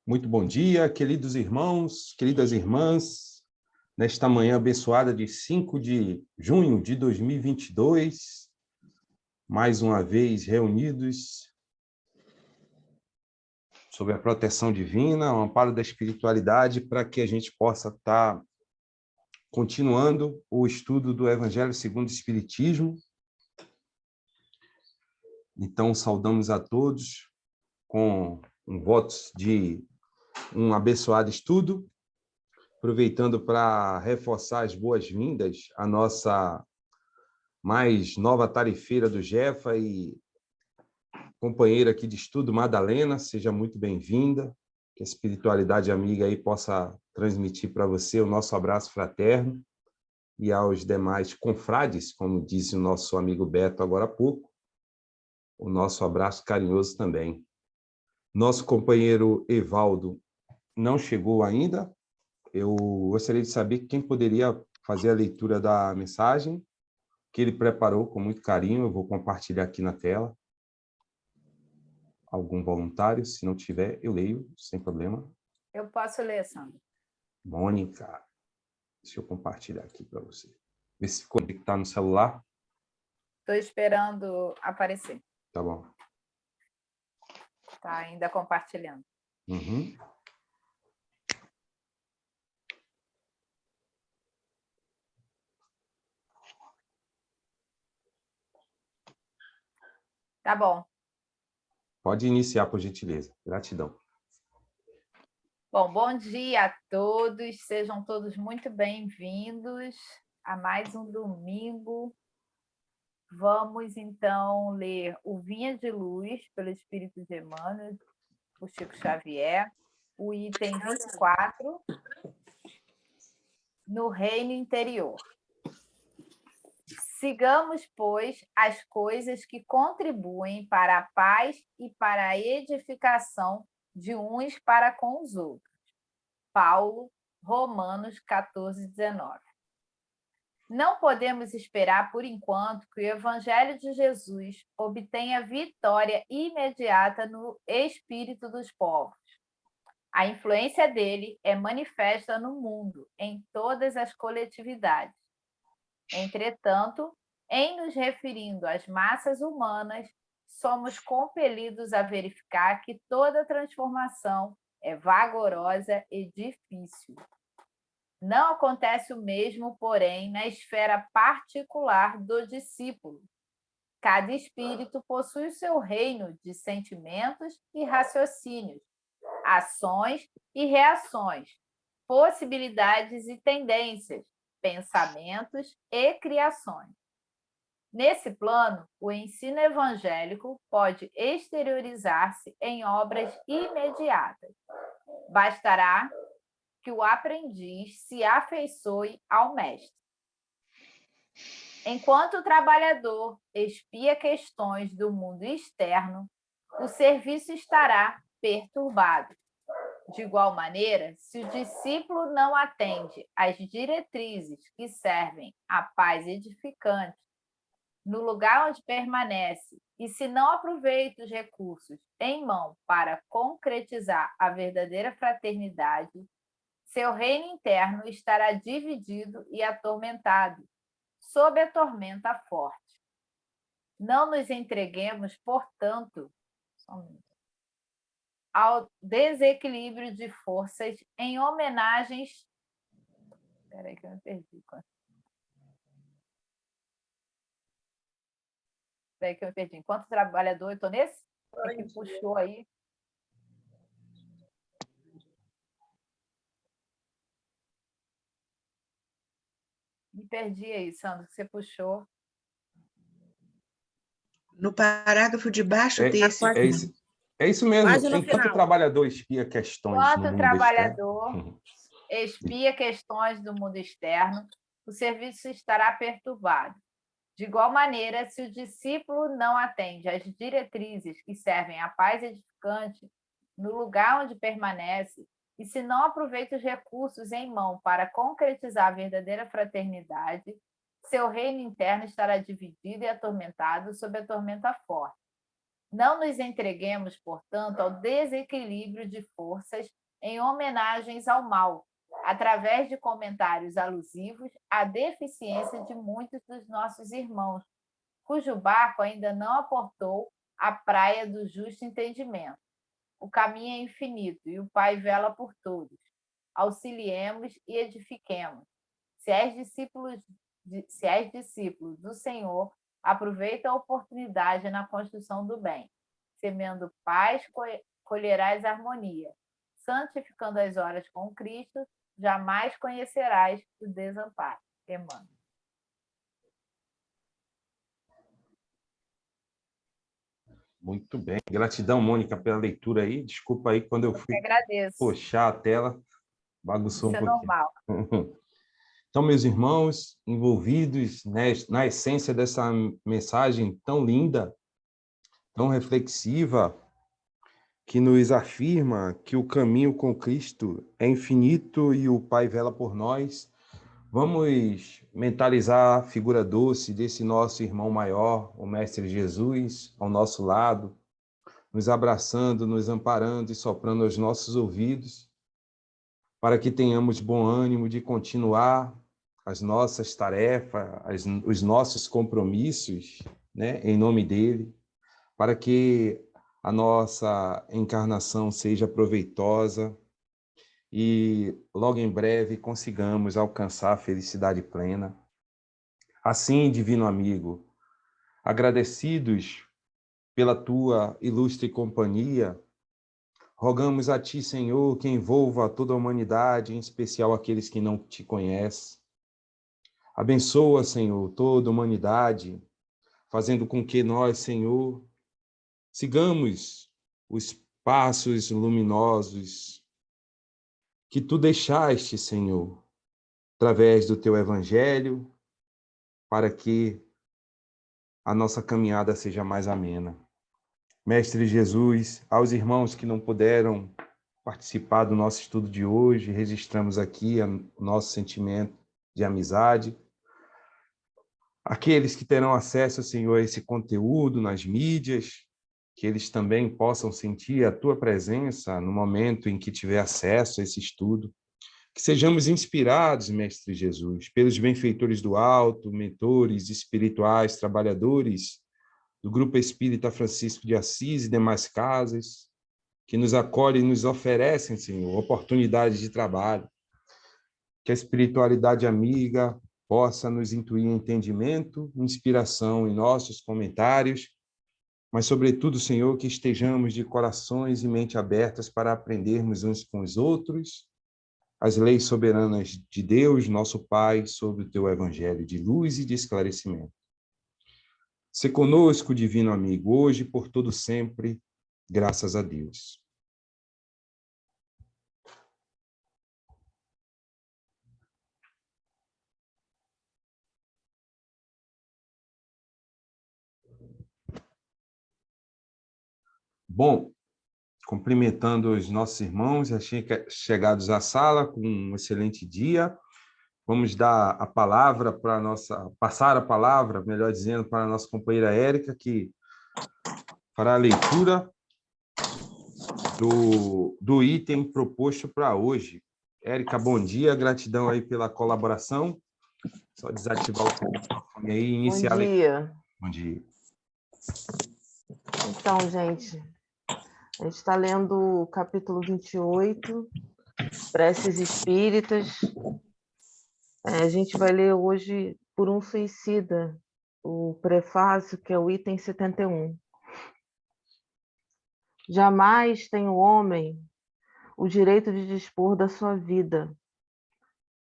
Muito bom dia, queridos irmãos, queridas irmãs, nesta manhã abençoada de 5 de junho de 2022, mais uma vez reunidos sob a proteção divina, o amparo da espiritualidade, para que a gente possa estar continuando o estudo do Evangelho segundo o Espiritismo. Então, saudamos a todos com um voto de um abençoado estudo, aproveitando para reforçar as boas-vindas à nossa mais nova tarefeira do Jefa e companheira aqui de estudo, Madalena, seja muito bem-vinda, que a espiritualidade amiga aí possa transmitir para você o nosso abraço fraterno e aos demais confrades, como disse o nosso amigo Beto agora há pouco, o nosso abraço carinhoso também. Nosso companheiro Evaldo não chegou ainda. Eu gostaria de saber quem poderia fazer a leitura da mensagem que ele preparou com muito carinho. Eu vou compartilhar aqui na tela. Algum voluntário? Se não tiver, eu leio, sem problema. Eu posso ler, Sandra. Mônica, deixa eu compartilhar aqui para você. Vê se ficou conectado no celular. Estou esperando aparecer. Tá bom. Está ainda compartilhando. Uhum. Tá bom. Pode iniciar, por gentileza. Gratidão. Bom dia a todos. Sejam todos muito bem-vindos a mais um domingo. Vamos, então, ler o Vinha de Luz, pelo Espírito de Emmanuel, o Chico Xavier, o item 24, no Reino Interior. Sigamos, pois, as coisas que contribuem para a paz e para a edificação de uns para com os outros. Paulo, Romanos 14, 19. Não podemos esperar, por enquanto, que o Evangelho de Jesus obtenha vitória imediata no espírito dos povos. A influência dele é manifesta no mundo, em todas as coletividades. Entretanto, em nos referindo às massas humanas, somos compelidos a verificar que toda transformação é vagarosa e difícil. Não acontece o mesmo, porém, na esfera particular do discípulo. Cada espírito possui o seu reino de sentimentos e raciocínios, ações e reações, possibilidades e tendências, pensamentos e criações. Nesse plano, o ensino evangélico pode exteriorizar-se em obras imediatas. Bastará que o aprendiz se afeiçoe ao mestre. Enquanto o trabalhador expia questões do mundo externo, o serviço estará perturbado. De igual maneira, se o discípulo não atende às diretrizes que servem à paz edificante, no lugar onde permanece, e se não aproveita os recursos em mão para concretizar a verdadeira fraternidade, seu reino interno estará dividido e atormentado, sob a tormenta forte. Não nos entreguemos, portanto, ao desequilíbrio de forças em homenagens. Espera aí que eu me perdi. Espera aí que eu me perdi. Enquanto trabalhador, eu estou nesse? É que puxou aí. Me perdi aí, Sandro, que você puxou. No parágrafo de baixo desse. É isso mesmo. Quase no Enquanto final. o trabalhador espia questões Enquanto no o mundo trabalhador externo, expia questões do mundo externo, o serviço estará perturbado. De igual maneira, se o discípulo não atende às diretrizes que servem à paz edificante, no lugar onde permanece, e se não aproveita os recursos em mão para concretizar a verdadeira fraternidade, seu reino interno estará dividido e atormentado sob a tormenta forte. Não nos entreguemos, portanto, ao desequilíbrio de forças em homenagens ao mal, através de comentários alusivos à deficiência de muitos dos nossos irmãos, cujo barco ainda não aportou à praia do justo entendimento. O caminho é infinito e o Pai vela por todos. Auxiliemos e edifiquemos. Se és discípulo do Senhor, aproveita a oportunidade na construção do bem. Semeando paz, colherás harmonia. Santificando as horas com Cristo, jamais conhecerás o desamparo. Emmanuel. Muito bem. Gratidão, Mônica, pela leitura aí. Desculpa aí quando eu fui puxar a tela, bagunçou um pouquinho. Isso é normal. Então, meus irmãos, envolvidos na essência dessa mensagem tão linda, tão reflexiva, que nos afirma que o caminho com Cristo é infinito e o Pai vela por nós, vamos mentalizar a figura doce desse nosso irmão maior, o Mestre Jesus, ao nosso lado, nos abraçando, nos amparando e soprando aos nossos ouvidos, para que tenhamos bom ânimo de continuar as nossas tarefas, os nossos compromissos, né, em nome dele, para que a nossa encarnação seja proveitosa e logo em breve consigamos alcançar a felicidade plena. Assim, divino amigo, agradecidos pela tua ilustre companhia, rogamos a ti, Senhor, que envolva toda a humanidade, em especial aqueles que não te conhecem. Abençoa, Senhor, toda a humanidade, fazendo com que nós, Senhor, sigamos os passos luminosos que tu deixaste, Senhor, através do teu evangelho, para que a nossa caminhada seja mais amena. Mestre Jesus, aos irmãos que não puderam participar do nosso estudo de hoje, registramos aqui o nosso sentimento de amizade. Aqueles que terão acesso, Senhor, a esse conteúdo nas mídias, que eles também possam sentir a tua presença no momento em que tiver acesso a esse estudo. Que sejamos inspirados, Mestre Jesus, pelos benfeitores do alto, mentores espirituais, trabalhadores do Grupo Espírita Francisco de Assis e demais casas, que nos acolhem e nos oferecem, Senhor, oportunidades de trabalho. Que a espiritualidade amiga possa nos intuir entendimento, inspiração em nossos comentários, mas, sobretudo, Senhor, que estejamos de corações e mente abertas para aprendermos uns com os outros as leis soberanas de Deus, nosso Pai, sobre o teu evangelho de luz e de esclarecimento. Se conosco, divino amigo, hoje e por todo sempre, graças a Deus. Bom, cumprimentando os nossos irmãos chegados à sala com um excelente dia, vamos dar a palavra passar a palavra, melhor dizendo, para a nossa companheira Érica, que fará a leitura do item proposto para hoje. Érica, bom dia, gratidão aí pela colaboração. Só desativar o telefone aí e iniciar a leitura. Bom dia. Então, gente, a gente está lendo o capítulo 28, Preces Espíritas. A gente vai ler hoje Por um Suicida, o prefácio, que é o item 71. Jamais tem o homem o direito de dispor da sua vida,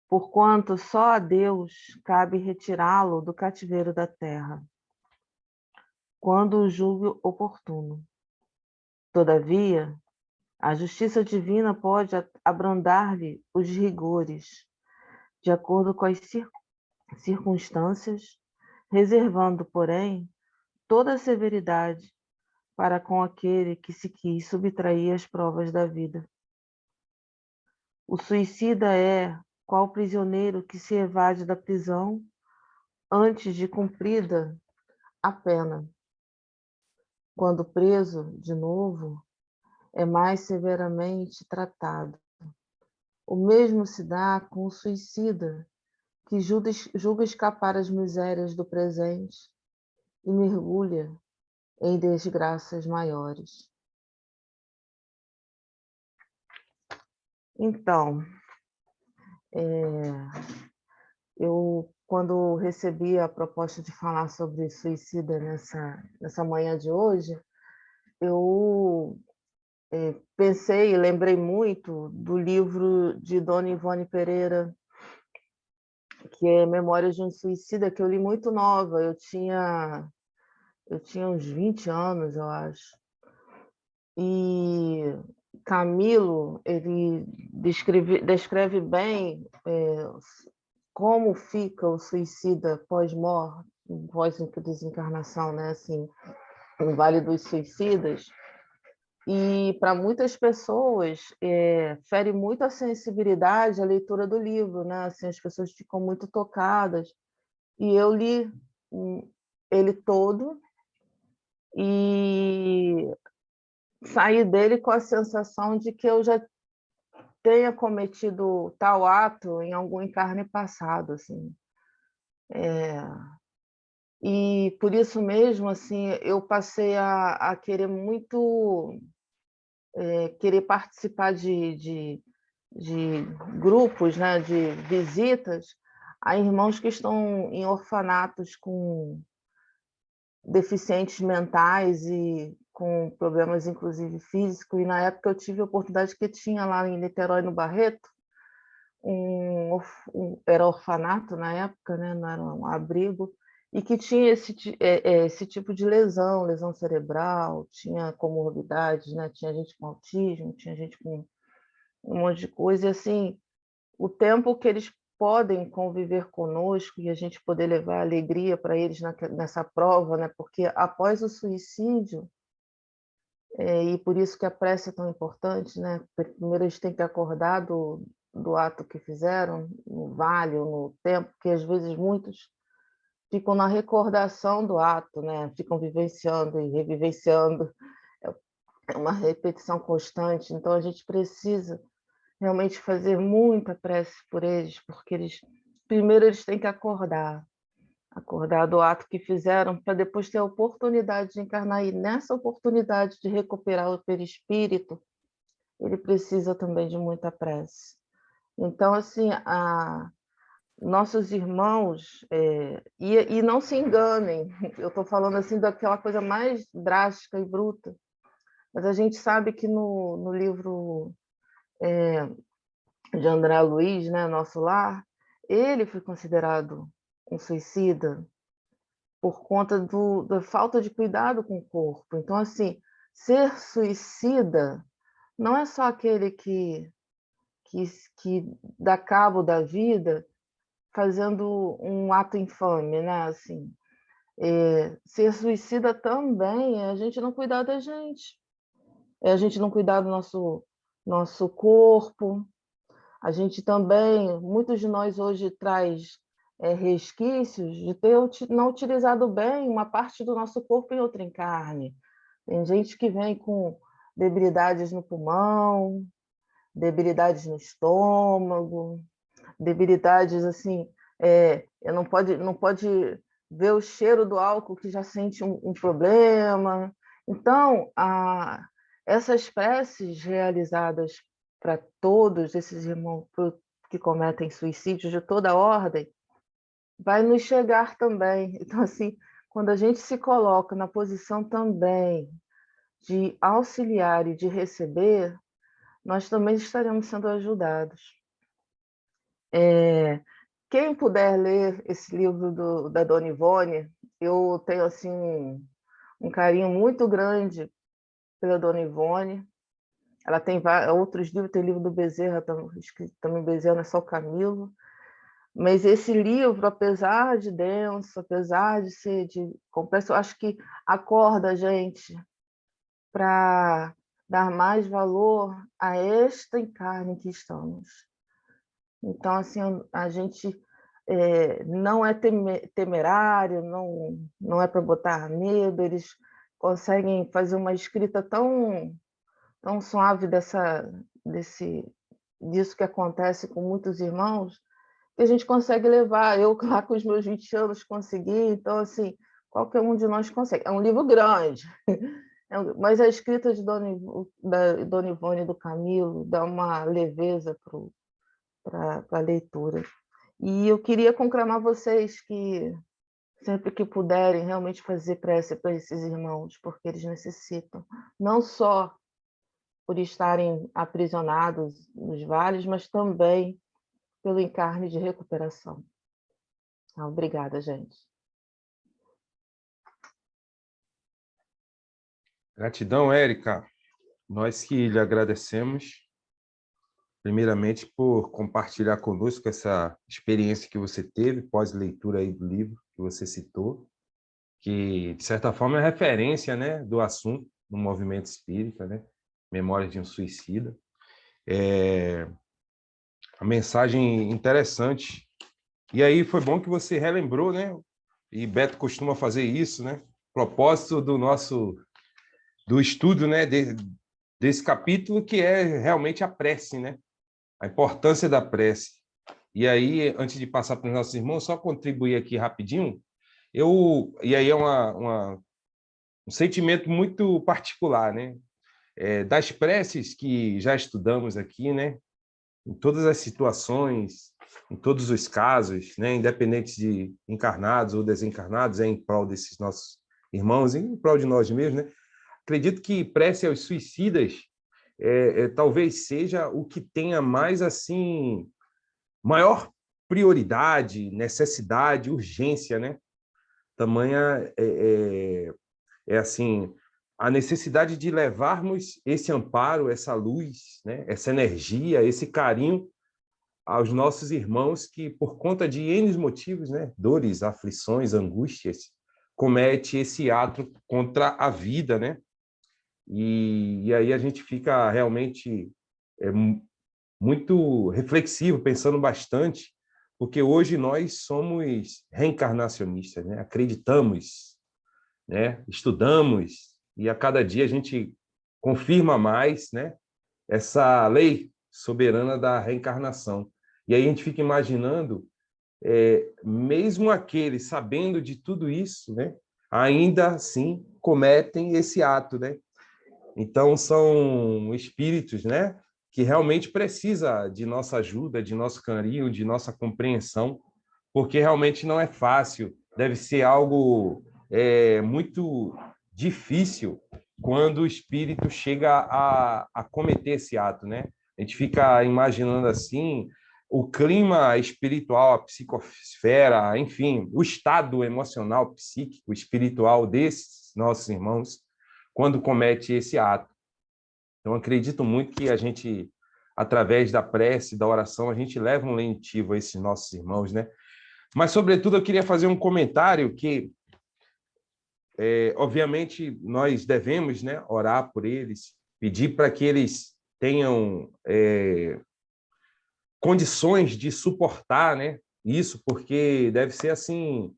porquanto só a Deus cabe retirá-lo do cativeiro da terra, quando o julgue oportuno. Todavia, a justiça divina pode abrandar-lhe os rigores, de acordo com as circunstâncias, reservando, porém, toda a severidade para com aquele que se quis subtrair às provas da vida. O suicida é qual prisioneiro que se evade da prisão antes de cumprida a pena. Quando preso, de novo, é mais severamente tratado. O mesmo se dá com o suicida, que julga escapar às misérias do presente e mergulha em desgraças maiores. Então, eu, quando recebi a proposta de falar sobre suicida nessa manhã de hoje, eu pensei e lembrei muito do livro de Dona Ivone Pereira, que é Memórias de um Suicida, que eu li muito nova. Eu tinha uns 20 anos, eu acho. E Camilo, ele descreve bem como fica o suicida pós-morte, pós-desencarnação, né? Assim, no Vale dos Suicidas. E para muitas pessoas fere muito a sensibilidade a leitura do livro, né? Assim, as pessoas ficam muito tocadas. E eu li ele todo e saí dele com a sensação de que eu já tenha cometido tal ato em algum encarne passado, assim. E por isso mesmo, assim, eu passei a querer muito querer participar de grupos, né, de visitas a irmãos que estão em orfanatos com deficientes mentais e com problemas, inclusive, físicos. E na época eu tive a oportunidade que tinha lá em Niterói, no Barreto, era orfanato na época, né? Não era um abrigo, e que tinha esse tipo de lesão cerebral, tinha comorbidades, né? Tinha gente com autismo, tinha gente com um monte de coisa, e assim, o tempo que eles podem conviver conosco e a gente poder levar alegria para eles nessa prova, né? Porque após o suicídio, e por isso que a prece é tão importante, né? Primeiro eles têm que acordar do ato que fizeram, no vale ou no tempo, porque às vezes muitos ficam na recordação do ato, né? Ficam vivenciando e revivenciando, é uma repetição constante, então a gente precisa realmente fazer muita prece por eles, porque primeiro eles têm que acordar do ato que fizeram, para depois ter a oportunidade de encarnar. E nessa oportunidade de recuperar o perispírito, ele precisa também de muita prece. Então, assim, nossos irmãos, e não se enganem, eu estou falando assim daquela coisa mais drástica e bruta, mas a gente sabe que no livro de André Luiz, né, Nosso Lar, ele foi considerado um suicida por conta da falta de cuidado com o corpo. Então, assim, ser suicida não é só aquele que dá cabo da vida fazendo um ato infame, né? Assim, ser suicida também é a gente não cuidar da gente, é a gente não cuidar do nosso corpo. A gente também, muitos de nós hoje traz resquícios de ter não utilizado bem uma parte do nosso corpo em outra encarne. Tem gente que vem com debilidades no pulmão, debilidades no estômago, debilidades assim, não pode ver o cheiro do álcool que já sente um problema. Então, essas preces realizadas para todos esses irmãos que cometem suicídios de toda ordem, vai nos chegar também. Então, assim, quando a gente se coloca na posição também de auxiliar e de receber, nós também estaremos sendo ajudados. Quem puder ler esse livro da Dona Ivone, eu tenho assim um carinho muito grande pela Dona Ivone. Ela tem outros livros, tem livro do Bezerra, escrito também Bezerra, não é só o Camilo. Mas esse livro, apesar de denso, apesar de ser complexo, eu acho que acorda a gente para dar mais valor a esta encarne que estamos. Então, assim, a gente não é temerário, não é para botar medo, eles conseguem fazer uma escrita tão suave disso que acontece com muitos irmãos, que a gente consegue levar. Eu, lá com os meus 20 anos, consegui. Então, assim, qualquer um de nós consegue. É um livro grande, mas a escrita de da Dona Ivone e do Camilo dá uma leveza para a leitura. E eu queria conclamar vocês que, sempre que puderem, realmente fazer prece para esses irmãos, porque eles necessitam, não só por estarem aprisionados nos vales, mas também pelo encarne de recuperação. Obrigada, gente. Gratidão, Érica. Nós que lhe agradecemos, primeiramente, por compartilhar conosco essa experiência que você teve pós-leitura aí do livro que você citou, que, de certa forma, é referência, né, do assunto no movimento espírita, né? Memórias de um Suicida. A mensagem interessante. E aí foi bom que você relembrou, né? E Beto costuma fazer isso, né? Propósito do estudo, né, desse capítulo, que é realmente a prece, né? A importância da prece. E aí, antes de passar para os nossos irmãos, só contribuir aqui rapidinho. E aí é um sentimento muito particular, né? Das preces que já estudamos aqui, né? Em todas as situações, em todos os casos, né? Independente de encarnados ou desencarnados, é em prol desses nossos irmãos, em prol de nós mesmos, né? Acredito que prece aos suicidas talvez seja o que tenha mais, assim, maior prioridade, necessidade, urgência, né? Tamanha assim, a necessidade de levarmos esse amparo, essa luz, né? Essa energia, esse carinho aos nossos irmãos que, por conta de N motivos, né? Dores, aflições, angústias, comete esse ato contra a vida, né? E aí a gente fica realmente muito reflexivo, pensando bastante, porque hoje nós somos reencarnacionistas, né? Acreditamos, né? Estudamos, e a cada dia a gente confirma mais, né? Essa lei soberana da reencarnação. E aí a gente fica imaginando, mesmo aqueles sabendo de tudo isso, né? Ainda assim cometem esse ato, né? Então, são espíritos, né, que realmente precisa de nossa ajuda, de nosso carinho, de nossa compreensão, porque realmente não é fácil, deve ser algo muito difícil quando o espírito chega a cometer esse ato, né? A gente fica imaginando assim o clima espiritual, a psicosfera, enfim, o estado emocional, psíquico, espiritual desses nossos irmãos quando comete esse ato. Então, acredito muito que a gente, através da prece, da oração, a gente leva um lentivo a esses nossos irmãos, né? Mas, sobretudo, eu queria fazer um comentário que, obviamente, nós devemos, né, orar por eles, pedir para que eles tenham condições de suportar, né, isso, porque deve ser, assim,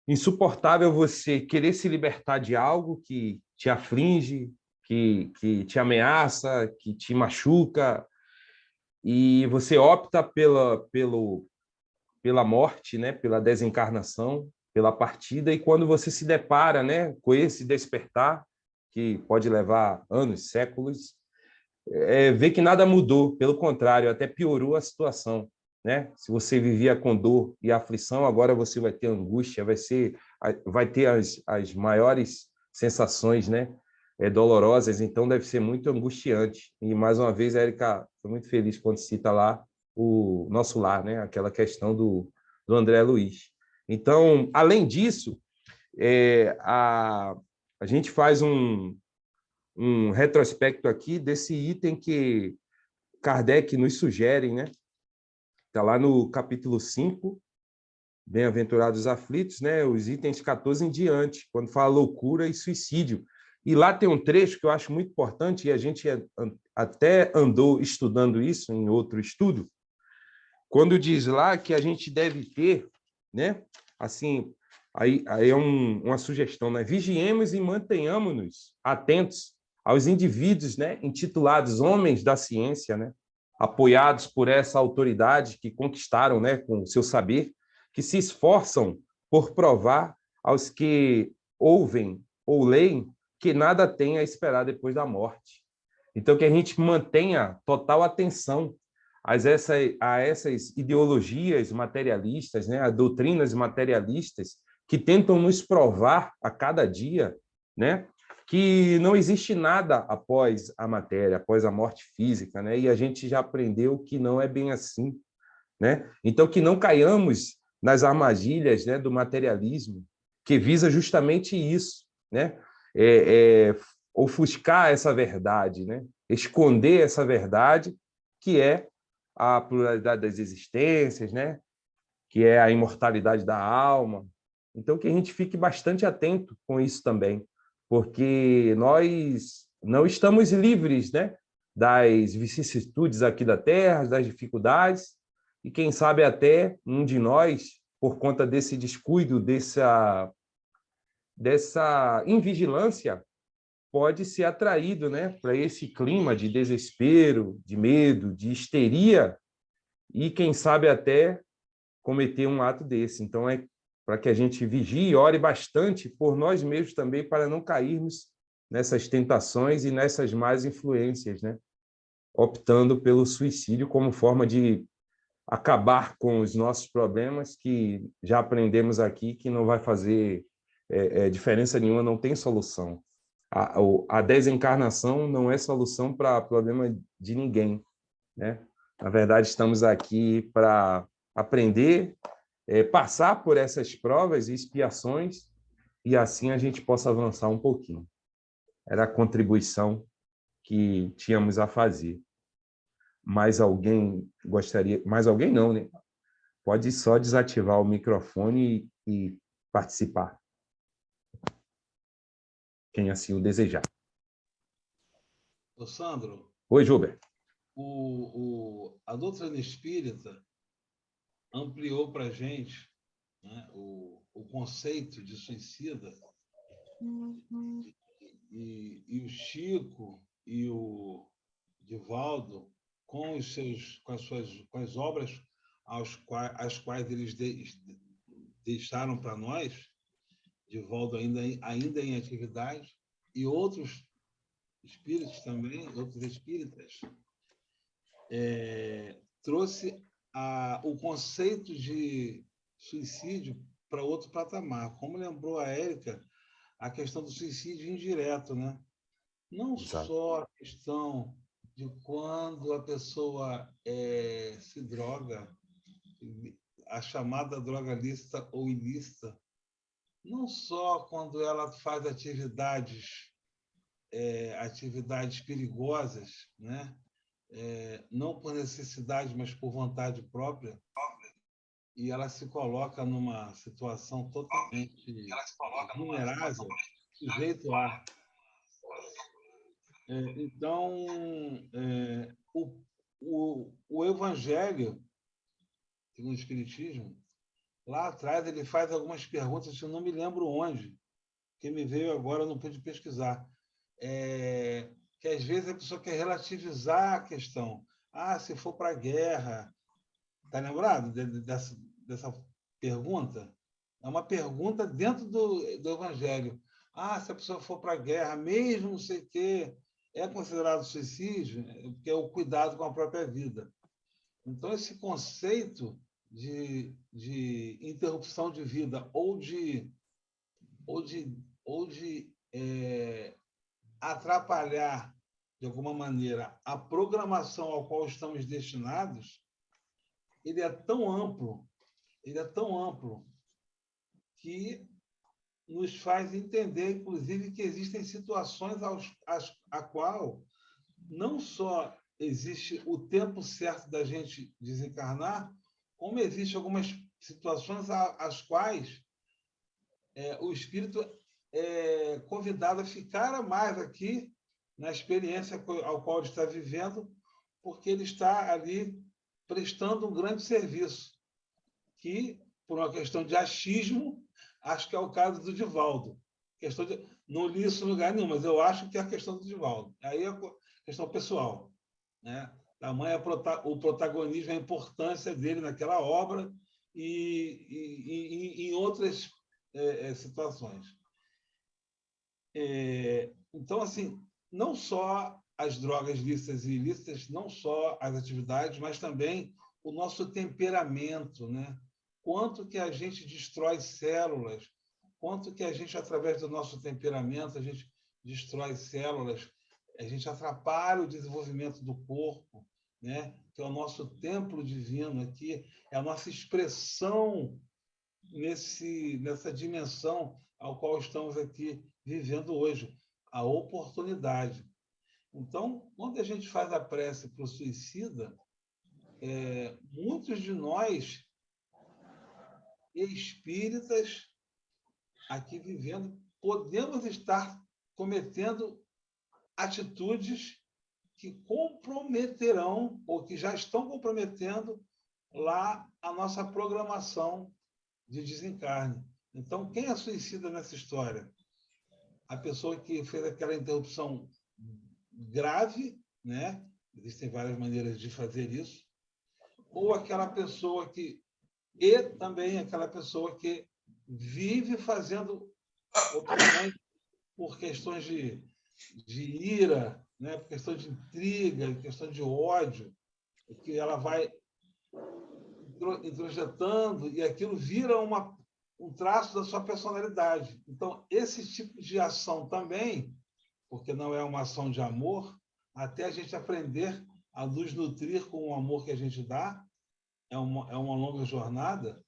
insuportável você querer se libertar de algo que te aflige, que te ameaça, que te machuca, e você opta pela morte, né? Pela desencarnação, pela partida, e quando você se depara, né, com esse despertar, que pode levar anos, séculos, vê que nada mudou, pelo contrário, até piorou a situação. Né? Se você vivia com dor e aflição, agora você vai ter angústia, vai ter as maiores sensações, né? Dolorosas, então deve ser muito angustiante. E, mais uma vez, a Érica foi muito feliz quando cita lá o nosso lar, né? Aquela questão do André Luiz. Então, além disso, a gente faz um retrospecto aqui desse item que Kardec nos sugere, né? Está lá no capítulo 5, Bem-aventurados os aflitos, né? Os itens 14 em diante, quando fala loucura e suicídio. E lá tem um trecho que eu acho muito importante, e a gente até andou estudando isso em outro estudo, quando diz lá que a gente deve ter, né? Assim, aí é uma sugestão, né? Vigiemos e mantenhamos-nos atentos aos indivíduos, né? Intitulados homens da ciência, né? apoiados por essa autoridade que conquistaram, né, com o seu saber, que se esforçam por provar aos que ouvem ou leem que nada tem a esperar depois da morte. Então, que a gente mantenha total atenção a essas ideologias materialistas, né, a doutrinas materialistas que tentam nos provar a cada dia, né, que não existe nada após a matéria, após a morte física, né? E a gente já aprendeu que não é bem assim, né? Então, que não caiamos nas armadilhas, né, do materialismo, que visa justamente isso, né? Ofuscar essa verdade, né? Esconder essa verdade, que é a pluralidade das existências, né? Que é a imortalidade da alma. Então, que a gente fique bastante atento com isso também, porque nós não estamos livres, né, das vicissitudes aqui da Terra, das dificuldades, e quem sabe até um de nós, por conta desse descuido, dessa invigilância, pode ser atraído, né, para esse clima de desespero, de medo, de histeria, e quem sabe até cometer um ato desse. Então, é para que a gente vigie e ore bastante por nós mesmos também, para não cairmos nessas tentações e nessas más influências, né? Optando pelo suicídio como forma de acabar com os nossos problemas, que já aprendemos aqui que não vai fazer diferença nenhuma, não tem solução. A desencarnação não é solução para problema de ninguém, né? Na verdade, estamos aqui para aprender, passar por essas provas e expiações, e assim a gente possa avançar um pouquinho. Era a contribuição que tínhamos a fazer. Mais alguém gostaria... Mais alguém não, né? Pode só desativar o microfone e participar. Quem assim o desejar. Ô, Sandro, Oi, Gilberto. a doutrina espírita ampliou para a gente, né, o conceito de suicida, e o Chico e o Divaldo, com as obras as quais eles deixaram para nós, Divaldo ainda em atividade, e outros espíritos também, outros espíritas, trouxe o conceito de suicídio para outro patamar. Como lembrou a Érica, a questão do suicídio indireto, né? Não Exato. só a questão de quando a pessoa se droga, a chamada droga lícita ou ilícita, não só quando ela faz atividades perigosas, né? Não por necessidade, mas por vontade própria, e ela se coloca numa situação totalmente vulnerável, sujeito a. Então, o Evangelho, segundo o Espiritismo, lá atrás ele faz algumas perguntas, eu não me lembro onde, que me veio agora, eu não pude pesquisar, que às vezes a pessoa quer relativizar a questão. Se for para a guerra... Está lembrado dessa pergunta? É uma pergunta dentro do Evangelho. Se a pessoa for para a guerra, mesmo não sei o quê, é considerado suicídio? Porque é o cuidado com a própria vida. Então, esse conceito de interrupção de vida ou de atrapalhar, de alguma maneira, a programação ao qual estamos destinados, ele é tão amplo que nos faz entender, inclusive, que existem situações a qual não só existe o tempo certo da gente desencarnar, como existem algumas situações às quais o espírito é convidado a ficar a mais aqui na experiência ao qual ele está vivendo, porque ele está ali prestando um grande serviço, que, por uma questão de achismo, acho que é o caso do Divaldo. Não li isso em lugar nenhum, mas eu acho que é a questão do Divaldo. Aí é a questão pessoal, né? tamanha o protagonismo, a importância dele naquela obra e em outras situações. Então, assim, não só as drogas lícitas e ilícitas, não só as atividades, mas também o nosso temperamento, né? Quanto que a gente destrói células, quanto que a gente, através do nosso temperamento, a gente destrói células, a gente atrapalha o desenvolvimento do corpo, né? Que é o nosso templo divino aqui, é a nossa expressão nessa dimensão ao qual estamos aqui vivendo hoje, a oportunidade. Então, quando a gente faz a prece para o suicida, muitos de nós, espíritas, aqui vivendo, podemos estar cometendo atitudes que comprometerão, ou que já estão comprometendo, lá a nossa programação de desencarne. Então, quem é suicida nessa história? A pessoa que fez aquela interrupção grave, né? Existem várias maneiras de fazer isso, ou aquela pessoa e também aquela pessoa que vive fazendo opções por questões de ira, né? Por questões de intriga, questão de ódio, que ela vai introjetando e aquilo vira um traço da sua personalidade. Então, esse tipo de ação também, porque não é uma ação de amor, até a gente aprender a nos nutrir com o amor que a gente dá, é uma longa jornada,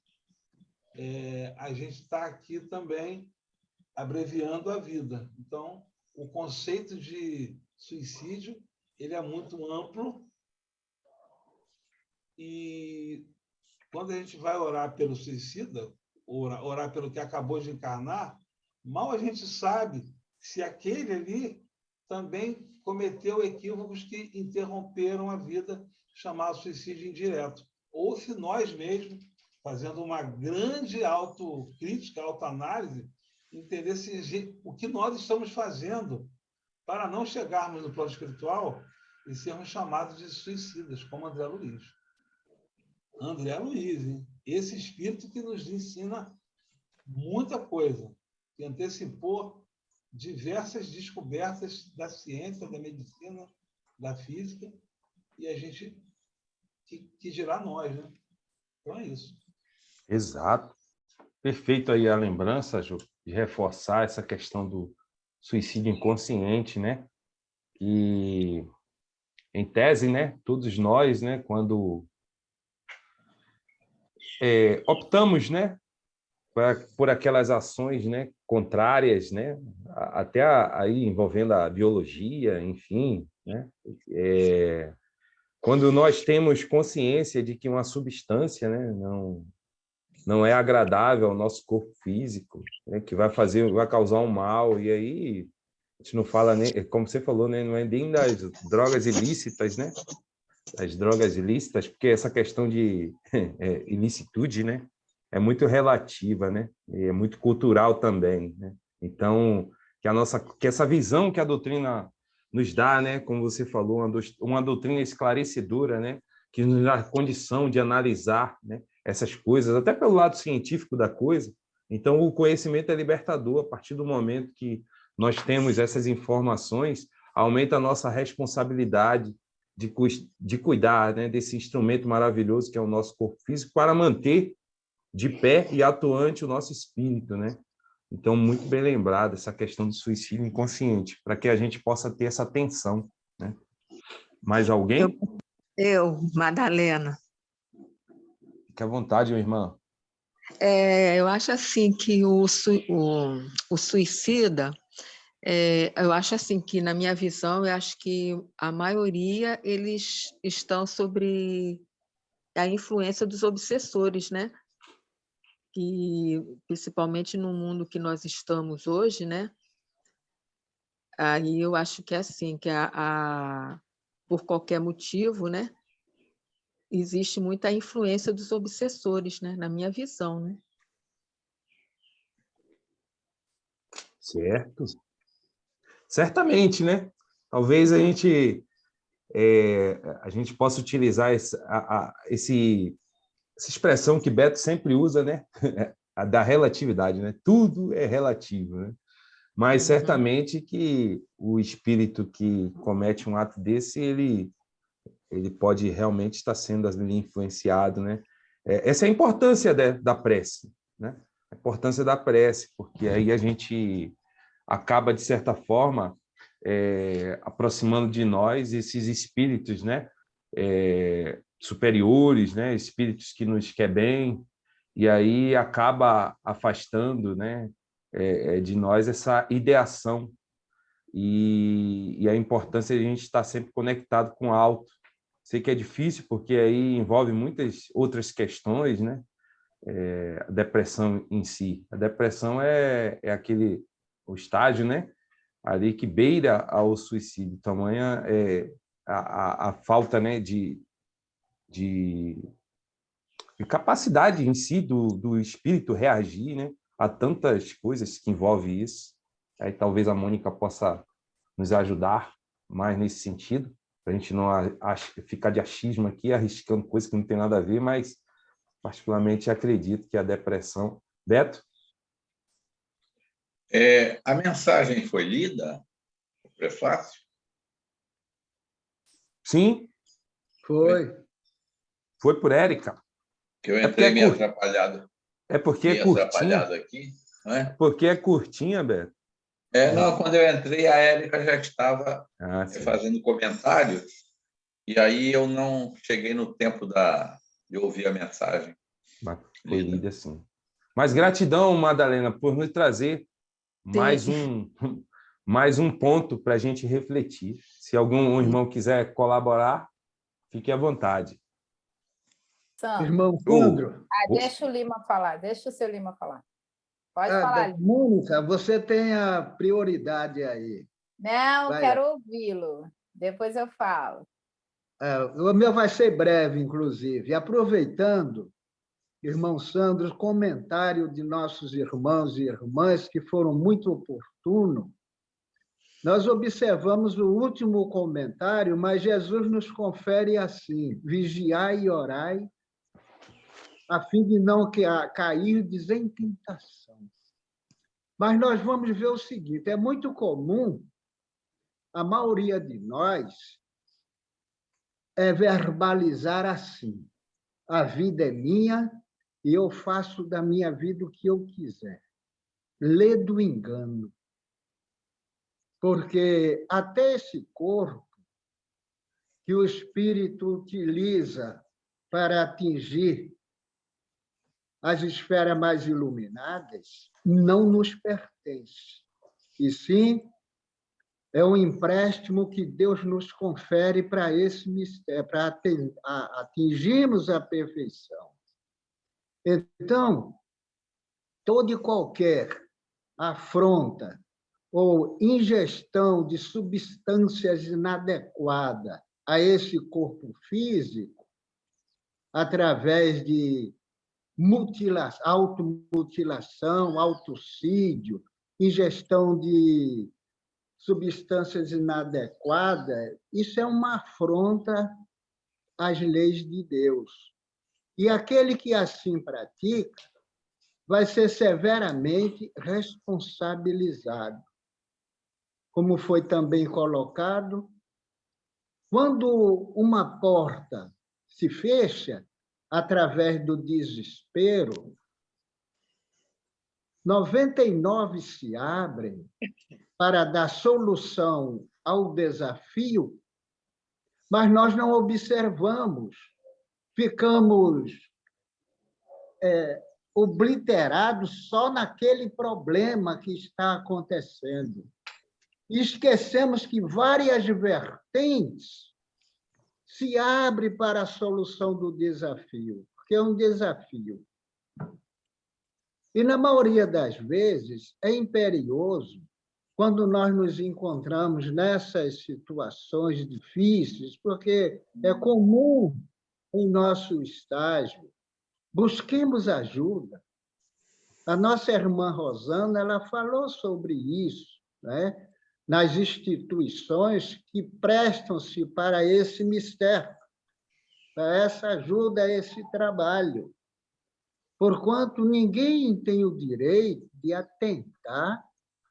a gente está aqui também abreviando a vida. Então, o conceito de suicídio ele é muito amplo e quando a gente vai orar pelo suicida, orar pelo que acabou de encarnar, mal a gente sabe se aquele ali também cometeu equívocos que interromperam a vida, chamado suicídio indireto. Ou se nós mesmos, fazendo uma grande autocrítica, autoanálise, entender o que nós estamos fazendo para não chegarmos no plano espiritual e sermos chamados de suicidas, como André Luiz. André Luiz, hein? Esse espírito que nos ensina muita coisa, que antecipou diversas descobertas da ciência, da medicina, da física, e a gente que dirá nós, né? Então é isso. Exato. Perfeito aí a lembrança, Ju, de reforçar essa questão do suicídio inconsciente, né? E, em tese, né, todos nós, né, quando optamos, né, por aquelas ações, né, contrárias, né, até aí envolvendo a biologia, enfim, né, quando nós temos consciência de que uma substância, né, não é agradável ao nosso corpo físico, né, que vai causar um mal, e aí a gente não fala nem, como você falou, né, não é nem das drogas ilícitas, né, as drogas ilícitas, porque essa questão de ilicitude, né, é muito relativa, né, e é muito cultural também, né? Então, que essa visão que a doutrina nos dá, né, como você falou, uma doutrina esclarecedora, né, que nos dá a condição de analisar, né, essas coisas, até pelo lado científico da coisa. Então, o conhecimento é libertador a partir do momento que nós temos essas informações, aumenta a nossa responsabilidade de cuidar, né, desse instrumento maravilhoso que é o nosso corpo físico para manter de pé e atuante o nosso espírito, né? Então, muito bem lembrado essa questão do suicídio inconsciente, para que a gente possa ter essa atenção, né? Mais alguém? Madalena. Fique à vontade, minha irmã. Eu acho assim que o suicida, eu acho assim que, na minha visão, eu acho que a maioria eles estão sobre a influência dos obsessores, né? Que, principalmente no mundo que nós estamos hoje, né? Aí eu acho que é assim, que por qualquer motivo, né? Existe muita influência dos obsessores, né? Na minha visão, né? Certo. Certamente, né? Talvez a gente a gente possa utilizar essa expressão que Beto sempre usa, né? A da relatividade, né? Tudo é relativo, né? Mas certamente que o espírito que comete um ato desse, ele pode realmente estar sendo ali influenciado, né? Essa é a importância da prece, né? A importância da prece, porque aí a gente acaba, de certa forma, aproximando de nós esses espíritos, né? Superiores, né? Espíritos que nos quer bem, e aí acaba afastando, né? De nós essa ideação e a importância de a gente estar sempre conectado com o alto. Sei que é difícil, porque aí envolve muitas outras questões, né? A depressão em si. A depressão é o estágio, né? Ali que beira ao suicídio. Tamanha a falta, né? De capacidade em si do espírito reagir, né? A tantas coisas que envolve isso. Aí talvez a Mônica possa nos ajudar mais nesse sentido, para a gente não ficar de achismo aqui, arriscando coisas que não tem nada a ver, mas particularmente acredito que a depressão... Beto? A mensagem foi lida, o prefácio? Sim. Foi. Foi por Érica. Que eu entrei meio atrapalhado. É porque é curtinha. Aqui, não é? Porque é curtinha, Beto. Não, quando eu entrei, a Érica já estava fazendo comentário, e aí eu não cheguei no tempo de ouvir a mensagem. Foi lida, sim. Mas gratidão, Madalena, por nos trazer mais um ponto para a gente refletir. Se algum irmão quiser colaborar, fique à vontade. Sandro. Irmão Sandro. Deixa o Lima falar, deixa o seu Lima falar. Pode falar, Lima. Mônica, você tem a prioridade aí. Não, quero ouvi-lo. Depois eu falo. O meu vai ser breve, inclusive. Aproveitando, irmão Sandro, comentário de nossos irmãos e irmãs que foram muito oportunos. Nós observamos o último comentário, mas Jesus nos confere assim: vigiai e orai, a fim de não cairdes em tentação. Mas nós vamos ver o seguinte: é muito comum a maioria de nós verbalizar assim: a vida é minha e eu faço da minha vida o que eu quiser. Lê do engano. Porque até esse corpo que o espírito utiliza para atingir as esferas mais iluminadas não nos pertence. E sim, é um empréstimo que Deus nos confere para esse mistério, para atingirmos a perfeição. Então, toda e qualquer afronta ou ingestão de substâncias inadequadas a esse corpo físico, através de automutilação, autocídio, ingestão de substâncias inadequadas, isso é uma afronta às leis de Deus. E aquele que assim pratica vai ser severamente responsabilizado. Como foi também colocado, quando uma porta se fecha através do desespero, 99 se abrem para dar solução ao desafio, mas nós não observamos, ficamos obliterados só naquele problema que está acontecendo. E esquecemos que várias vertentes se abrem para a solução do desafio, porque é um desafio. E, na maioria das vezes, é imperioso, quando nós nos encontramos nessas situações difíceis, porque é comum em nosso estágio, busquemos ajuda. A nossa irmã Rosana, ela falou sobre isso, né? nas instituições que prestam-se para esse mistério, para essa ajuda, a esse trabalho. Porquanto ninguém tem o direito de atentar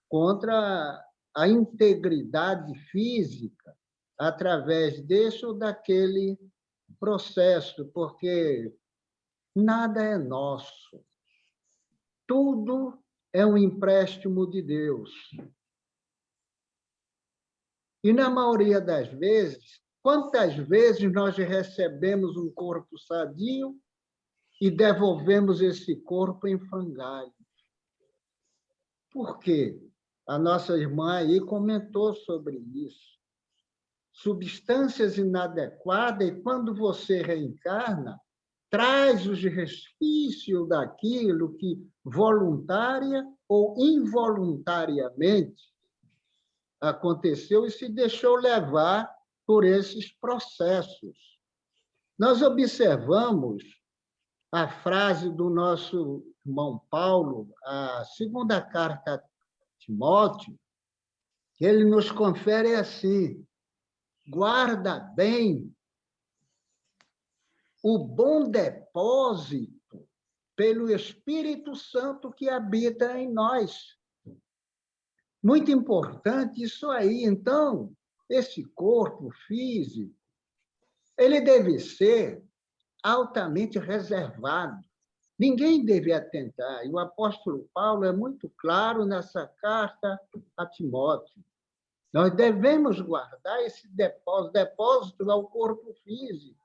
contra a integridade física através desse ou daquele processo, porque nada é nosso. Tudo é um empréstimo de Deus. E, na maioria das vezes, quantas vezes nós recebemos um corpo sadio e devolvemos esse corpo em frangalhos? Por quê? A nossa irmã aí comentou sobre isso. Substâncias inadequadas, e quando você reencarna, traz os resquícios daquilo que voluntária ou involuntariamente aconteceu e se deixou levar por esses processos. Nós observamos a frase do nosso irmão Paulo, a segunda carta a Timóteo, que ele nos confere assim: guarda bem o bom depósito pelo Espírito Santo que habita em nós. Muito importante isso aí. Então, esse corpo físico, ele deve ser altamente reservado. Ninguém deve atentar. E o apóstolo Paulo é muito claro nessa carta a Timóteo. Nós devemos guardar esse depósito. Depósito é o corpo físico.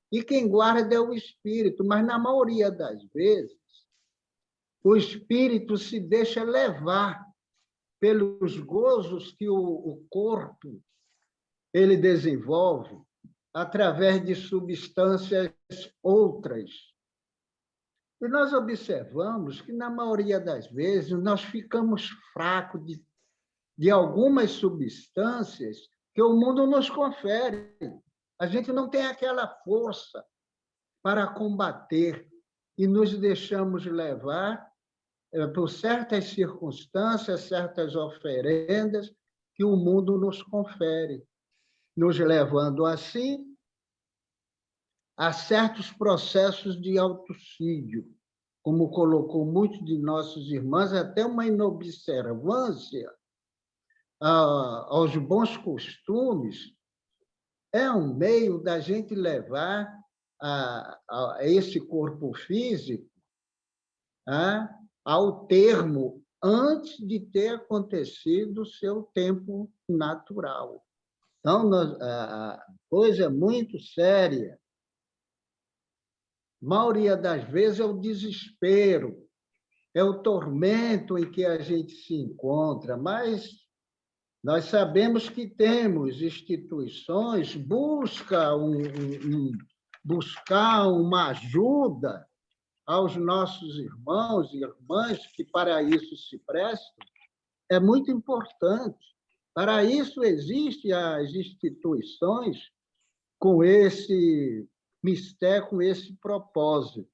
E quem guarda é o espírito. Mas, na maioria das vezes, o espírito se deixa levar pelos gozos que o corpo ele desenvolve através de substâncias outras. E nós observamos que, na maioria das vezes, nós ficamos fracos de algumas substâncias que o mundo nos confere. A gente não tem aquela força para combater e nos deixamos levar por certas circunstâncias, certas oferendas que o mundo nos confere, nos levando, assim, a certos processos de autocídio, como colocou muitos de nossos irmãos, até uma inobservância aos bons costumes, é um meio da gente levar a esse corpo físico ao termo antes de ter acontecido o seu tempo natural. Então, a coisa é muito séria. A maioria das vezes é o desespero, é o tormento em que a gente se encontra, mas nós sabemos que temos instituições buscar uma ajuda aos nossos irmãos e irmãs que para isso se prestam. É muito importante. Para isso existem as instituições com esse mistério, com esse propósito.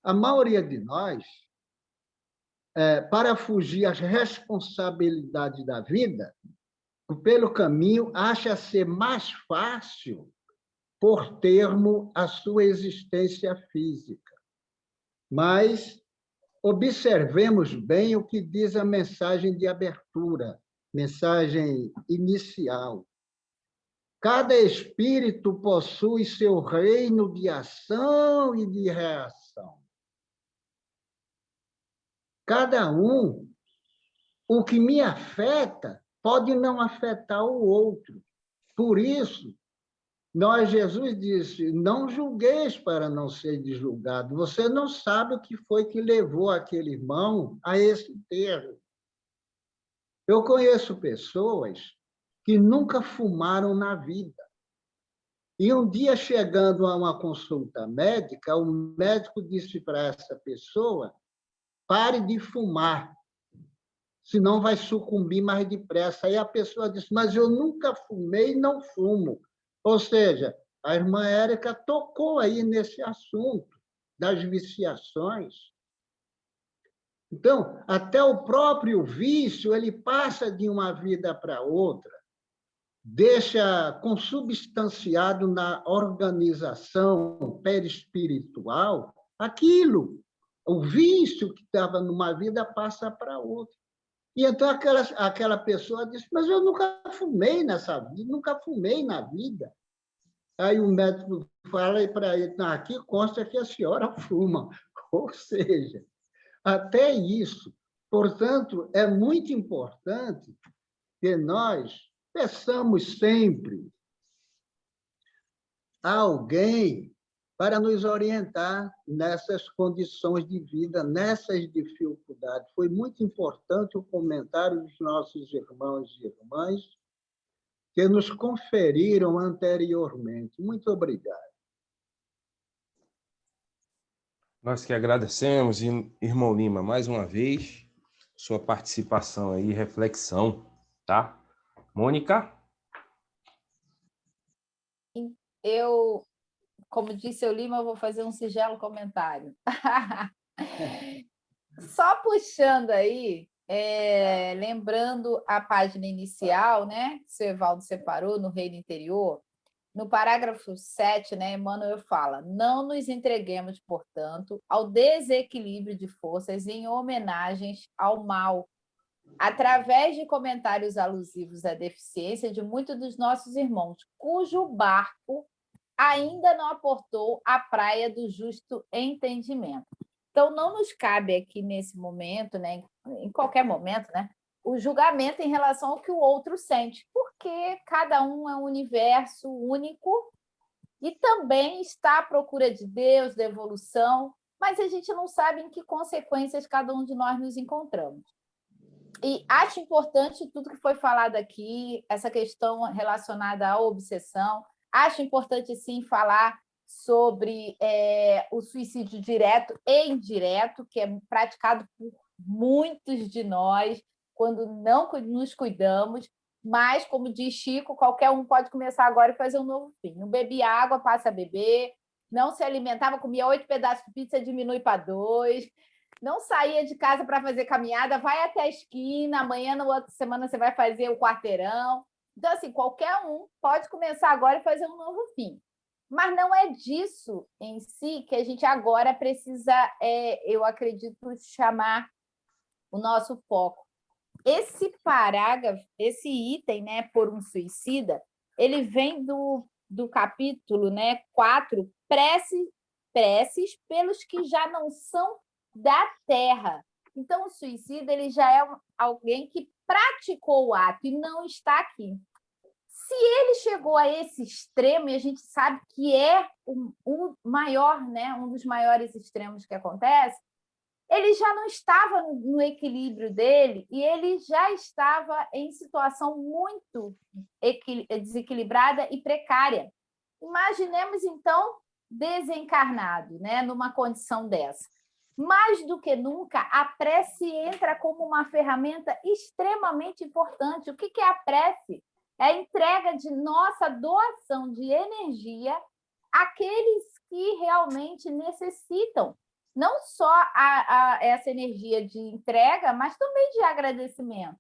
A maioria de nós, para fugir às responsabilidades da vida, pelo caminho, acha ser mais fácil por termo a sua existência física. Mas observemos bem o que diz a mensagem de abertura, mensagem inicial. Cada espírito possui seu reino de ação e de reação. Cada um, o que me afeta, pode não afetar o outro. Por isso, Jesus disse, não julgueis para não ser julgado. Você não sabe o que foi que levou aquele irmão a esse termo. Eu conheço pessoas que nunca fumaram na vida. E um dia, chegando a uma consulta médica, o médico disse para essa pessoa, pare de fumar, senão vai sucumbir mais depressa. Aí a pessoa disse, mas eu nunca fumei e não fumo. Ou seja, a irmã Érica tocou aí nesse assunto das viciações. Então, até o próprio vício, ele passa de uma vida para outra, deixa consubstanciado na organização perispiritual aquilo. O vício que estava numa vida passa para outra. E então aquela pessoa diz, mas eu nunca fumei nessa vida, nunca fumei na vida. Aí o médico fala para ele, não, aqui consta que a senhora fuma. Ou seja, até isso. Portanto, é muito importante que nós peçamos sempre a alguém para nos orientar nessas condições de vida, nessas dificuldades. Foi muito importante o comentário dos nossos irmãos e irmãs que nos conferiram anteriormente. Muito obrigado. Nós que agradecemos, irmão Lima, mais uma vez, sua participação aí, reflexão, tá? Mônica? Eu, como disse o Lima, eu vou fazer um singelo comentário. Só puxando aí, lembrando a página inicial, né, que o seu Evaldo separou, no Reino Interior, no parágrafo 7, né, Emmanuel fala: não nos entreguemos, portanto, ao desequilíbrio de forças em homenagens ao mal, através de comentários alusivos à deficiência de muitos dos nossos irmãos, cujo barco ainda não aportou à praia do justo entendimento. Então, não nos cabe aqui nesse momento, né, em qualquer momento, né, o julgamento em relação ao que o outro sente, porque cada um é um universo único e também está à procura de Deus, da evolução, mas a gente não sabe em que consequências cada um de nós nos encontramos. E acho importante tudo que foi falado aqui, essa questão relacionada à obsessão. Acho importante, sim, falar sobre o suicídio direto e indireto, que é praticado por muitos de nós quando não nos cuidamos, mas, como diz Chico, qualquer um pode começar agora e fazer um novo fim. Não bebia água, passa a beber, não se alimentava, comia 8 pedaços de pizza, diminui para 2, não saía de casa para fazer caminhada, vai até a esquina, amanhã, na outra semana, você vai fazer o quarteirão. Então, assim, qualquer um pode começar agora e fazer um novo fim. Mas não é disso em si que a gente agora precisa, eu acredito, chamar o nosso foco. Esse parágrafo, esse item, né, por um suicida, ele vem do capítulo, né, 4, preces pelos que já não são da terra. Então, o suicida ele já é alguém que praticou o ato e não está aqui. Se ele chegou a esse extremo, e a gente sabe que é o maior, né, um dos maiores extremos que acontece, ele já não estava no equilíbrio dele e ele já estava em situação muito desequilibrada e precária. Imaginemos, então, desencarnado, né, numa condição dessa. Mais do que nunca, a prece entra como uma ferramenta extremamente importante. O que é a prece? É a entrega de nossa doação de energia àqueles que realmente necessitam. Não só essa energia de entrega, mas também de agradecimento.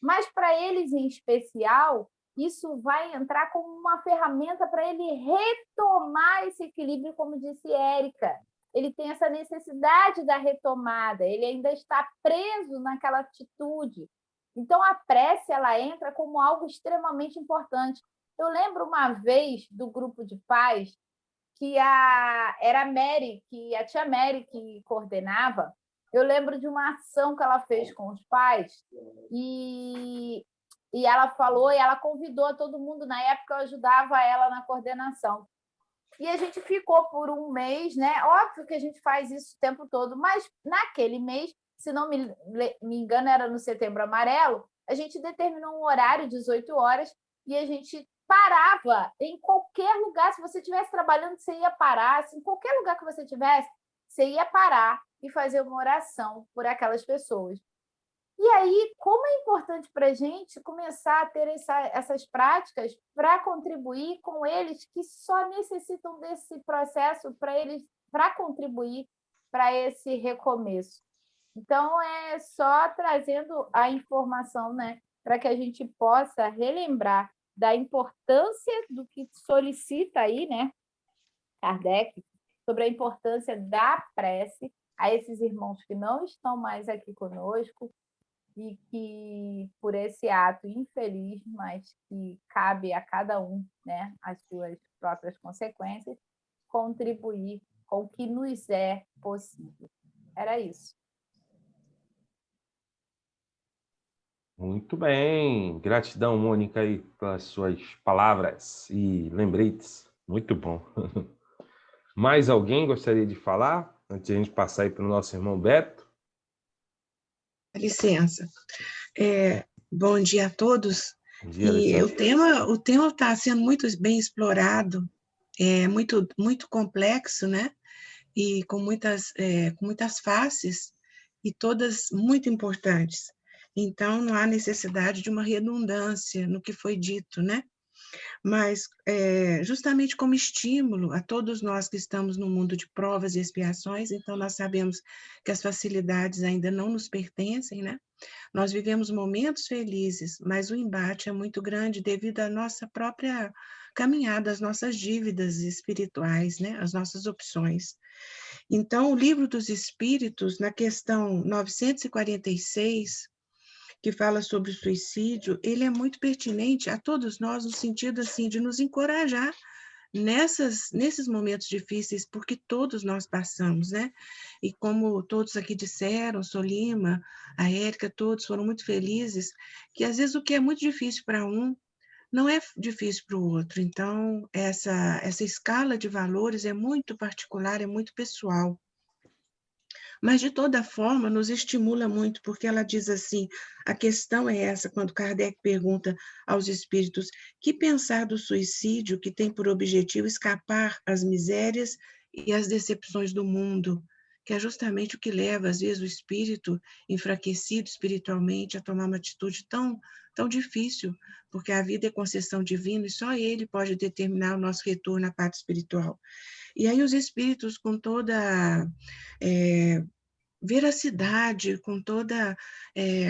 Mas, para eles em especial, isso vai entrar como uma ferramenta para ele retomar esse equilíbrio, como disse Érica. Ele tem essa necessidade da retomada, ele ainda está preso naquela atitude. Então, a prece ela entra como algo extremamente importante. Eu lembro uma vez do grupo de pais que era a Mary, a tia Mary que coordenava. Eu lembro de uma ação que ela fez com os pais e ela falou, e ela convidou todo mundo. Na época, eu ajudava ela na coordenação. E a gente ficou por um mês, né? Óbvio que a gente faz isso o tempo todo, mas naquele mês, se não me engano, era no Setembro Amarelo, a gente determinou um horário, 18 horas, e a gente parava em qualquer lugar. Se você estivesse trabalhando, você ia parar. Se em qualquer lugar que você estivesse, você ia parar e fazer uma oração por aquelas pessoas. E aí, como é importante para a gente começar a ter essas práticas para contribuir com eles que só necessitam desse processo para contribuir para esse recomeço. Então, é só trazendo a informação, né, para que a gente possa relembrar da importância do que solicita aí, né, Kardec, sobre a importância da prece a esses irmãos que não estão mais aqui conosco e que, por esse ato infeliz, mas que cabe a cada um, né, as suas próprias consequências, contribuir com o que nos é possível. Era isso. Muito bem. Gratidão, Mônica, aí, pelas suas palavras e lembretes. Muito bom. Mais alguém gostaria de falar, antes de a gente passar aí para o nosso irmão Beto? Licença. Bom dia a todos. Bom dia, E Alessandra. o tema está sendo muito bem explorado, muito complexo, né? E com muitas faces, e todas muito importantes. Então, não há necessidade de uma redundância no que foi dito, né? Mas, justamente como estímulo a todos nós que estamos no mundo de provas e expiações, então nós sabemos que as facilidades ainda não nos pertencem, né? Nós vivemos momentos felizes, mas o embate é muito grande devido à nossa própria caminhada, às nossas dívidas espirituais, né? As nossas opções. Então, o Livro dos Espíritos, na questão 946, que fala sobre o suicídio, ele é muito pertinente a todos nós, no sentido assim, de nos encorajar nesses momentos difíceis, porque todos nós passamos, né? E como todos aqui disseram, Solima, a Érica, todos foram muito felizes, que às vezes o que é muito difícil para um, não é difícil para o outro. Então, essa escala de valores é muito particular, é muito pessoal. Mas, de toda forma, nos estimula muito, porque ela diz assim, a questão é essa, quando Kardec pergunta aos espíritos, que pensar do suicídio que tem por objetivo escapar às misérias e às decepções do mundo, que é justamente o que leva, às vezes, o espírito enfraquecido espiritualmente a tomar uma atitude tão difícil, porque a vida é concessão divina e só ele pode determinar o nosso retorno à parte espiritual. E aí os espíritos, com toda veracidade, com toda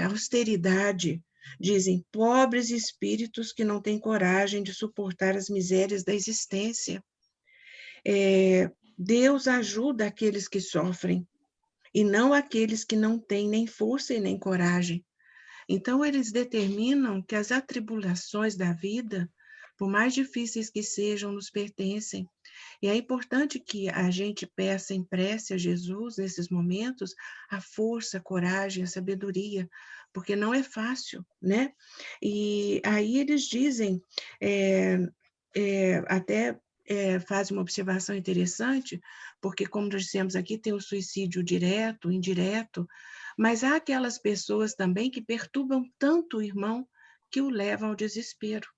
austeridade, dizem, pobres espíritos que não têm coragem de suportar as misérias da existência. Deus ajuda aqueles que sofrem, e não aqueles que não têm nem força e nem coragem. Então, eles determinam que as atribulações da vida, por mais difíceis que sejam, nos pertencem. E é importante que a gente peça em prece a Jesus, nesses momentos, a força, a coragem, a sabedoria, porque não é fácil, né? E aí eles dizem, fazem uma observação interessante, porque, como nós dissemos aqui, tem o suicídio direto, indireto, mas há aquelas pessoas também que perturbam tanto o irmão que o levam ao desespero,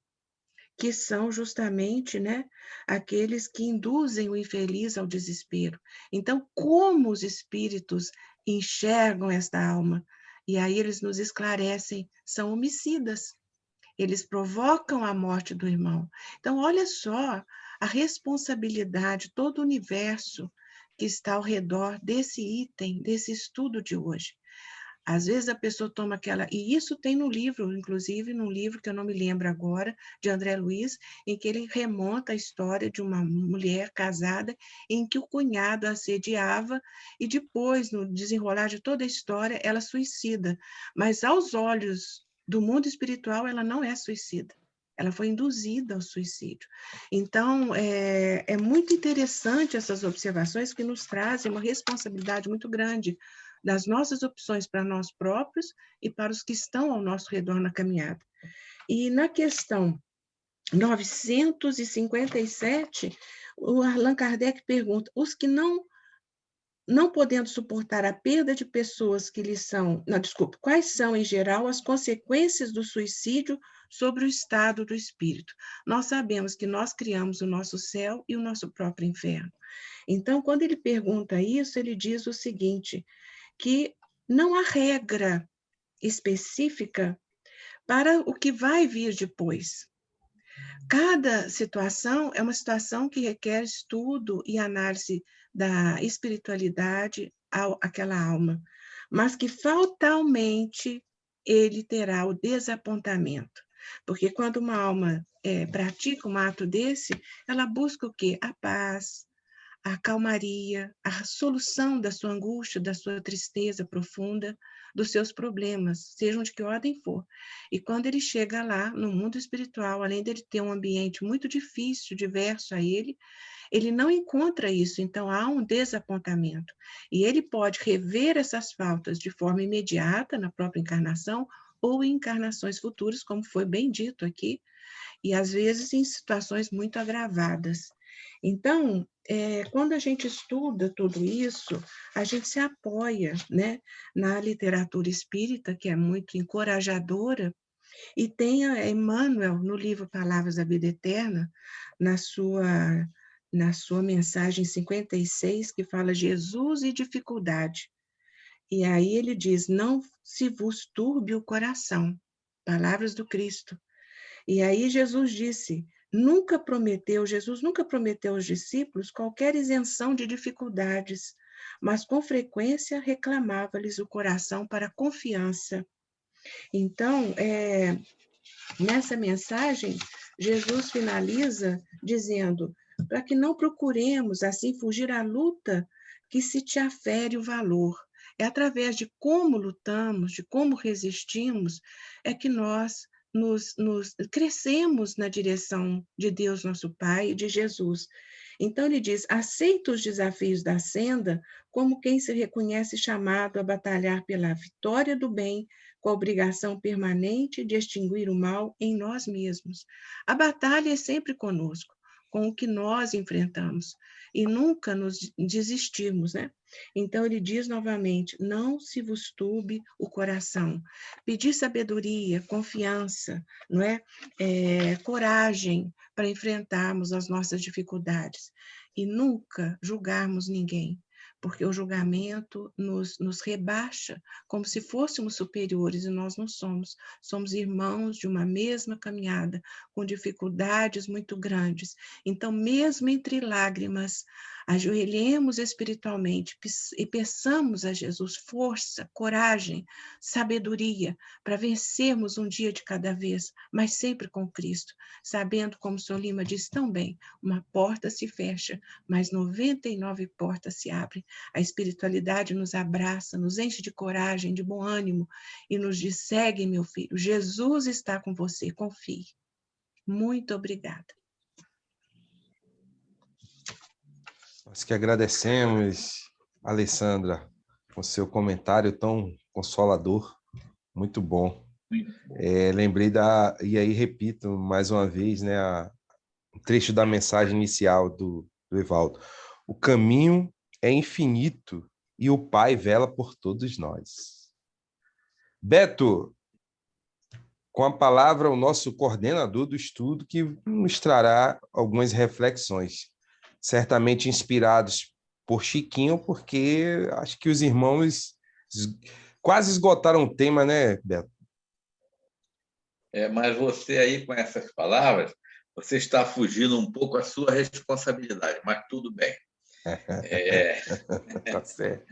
que são justamente, né, aqueles que induzem o infeliz ao desespero. Então, como os espíritos enxergam esta alma? E aí eles nos esclarecem, são homicidas. Eles provocam a morte do irmão. Então, olha só a responsabilidade, todo o universo que está ao redor desse item, desse estudo de hoje. Às vezes a pessoa toma aquela... E isso tem no livro, inclusive num livro que eu não me lembro agora, de André Luiz, em que ele remonta a história de uma mulher casada em que o cunhado a assediava e depois, no desenrolar de toda a história, ela suicida. Mas aos olhos do mundo espiritual, ela não é suicida. Ela foi induzida ao suicídio. Então, é muito interessante essas observações que nos trazem uma responsabilidade muito grande das nossas opções para nós próprios e para os que estão ao nosso redor na caminhada. E na questão 957, o Allan Kardec pergunta, os que não podendo suportar a perda de pessoas que lhes são... Não, desculpe, quais são, em geral, as consequências do suicídio sobre o estado do espírito? Nós sabemos que nós criamos o nosso céu e o nosso próprio inferno. Então, quando ele pergunta isso, ele diz o seguinte, que não há regra específica para o que vai vir depois. Cada situação é uma situação que requer estudo e análise da espiritualidade àquela alma. mas que fatalmente ele terá o desapontamento. Porque quando uma alma pratica um ato desse, ela busca o quê? A paz, a calmaria, a solução da sua angústia, da sua tristeza profunda, dos seus problemas, sejam de que ordem for. E quando ele chega lá, no mundo espiritual, além dele ter um ambiente muito difícil, diverso a ele não encontra isso, então há um desapontamento. E ele pode rever essas faltas de forma imediata, na própria encarnação, ou em encarnações futuras, como foi bem dito aqui, e às vezes em situações muito agravadas. Então, quando a gente estuda tudo isso, a gente se apoia, né, na literatura espírita, que é muito encorajadora, e tem a Emmanuel, no livro Palavras da Vida Eterna, na sua mensagem 56, que fala Jesus e dificuldade. E aí ele diz, não se vos turbe o coração, palavras do Cristo. E aí Jesus nunca prometeu aos discípulos qualquer isenção de dificuldades, mas com frequência reclamava-lhes o coração para confiança. Então, nessa mensagem, Jesus finaliza dizendo, para que não procuremos assim fugir à luta que se te afere o valor. É através de como lutamos, de como resistimos, é que nós nos crescemos na direção de Deus, nosso Pai, e de Jesus. Então, ele diz, aceita os desafios da senda como quem se reconhece chamado a batalhar pela vitória do bem, com a obrigação permanente de extinguir o mal em nós mesmos. A batalha é sempre conosco, com o que nós enfrentamos, e nunca nos desistirmos, né? Então, ele diz novamente, não se vos turbe o coração. Pedir sabedoria, confiança, não é? Coragem para enfrentarmos as nossas dificuldades e nunca julgarmos ninguém, porque o julgamento nos rebaixa como se fôssemos superiores e nós não somos. Somos irmãos de uma mesma caminhada, com dificuldades muito grandes. Então, mesmo entre lágrimas, ajoelhemos espiritualmente e peçamos a Jesus força, coragem, sabedoria para vencermos um dia de cada vez, mas sempre com Cristo, sabendo, como o Sr. Lima diz tão bem, uma porta se fecha, mas 99 portas se abrem. A espiritualidade nos abraça, nos enche de coragem, de bom ânimo e nos diz, segue, meu filho, Jesus está com você, confie. Muito obrigada. Nós que agradecemos, Alessandra, com seu comentário tão consolador, muito bom. Lembrei e aí repito mais uma vez, né, um trecho da mensagem inicial do Evaldo. O caminho é infinito e o Pai vela por todos nós. Beto, com a palavra o nosso coordenador do estudo, que nos trará algumas reflexões, certamente inspirados por Chiquinho, porque acho que os irmãos quase esgotaram o tema, né, Beto? Mas você aí, com essas palavras, você está fugindo um pouco à sua responsabilidade, mas tudo bem. Tá certo.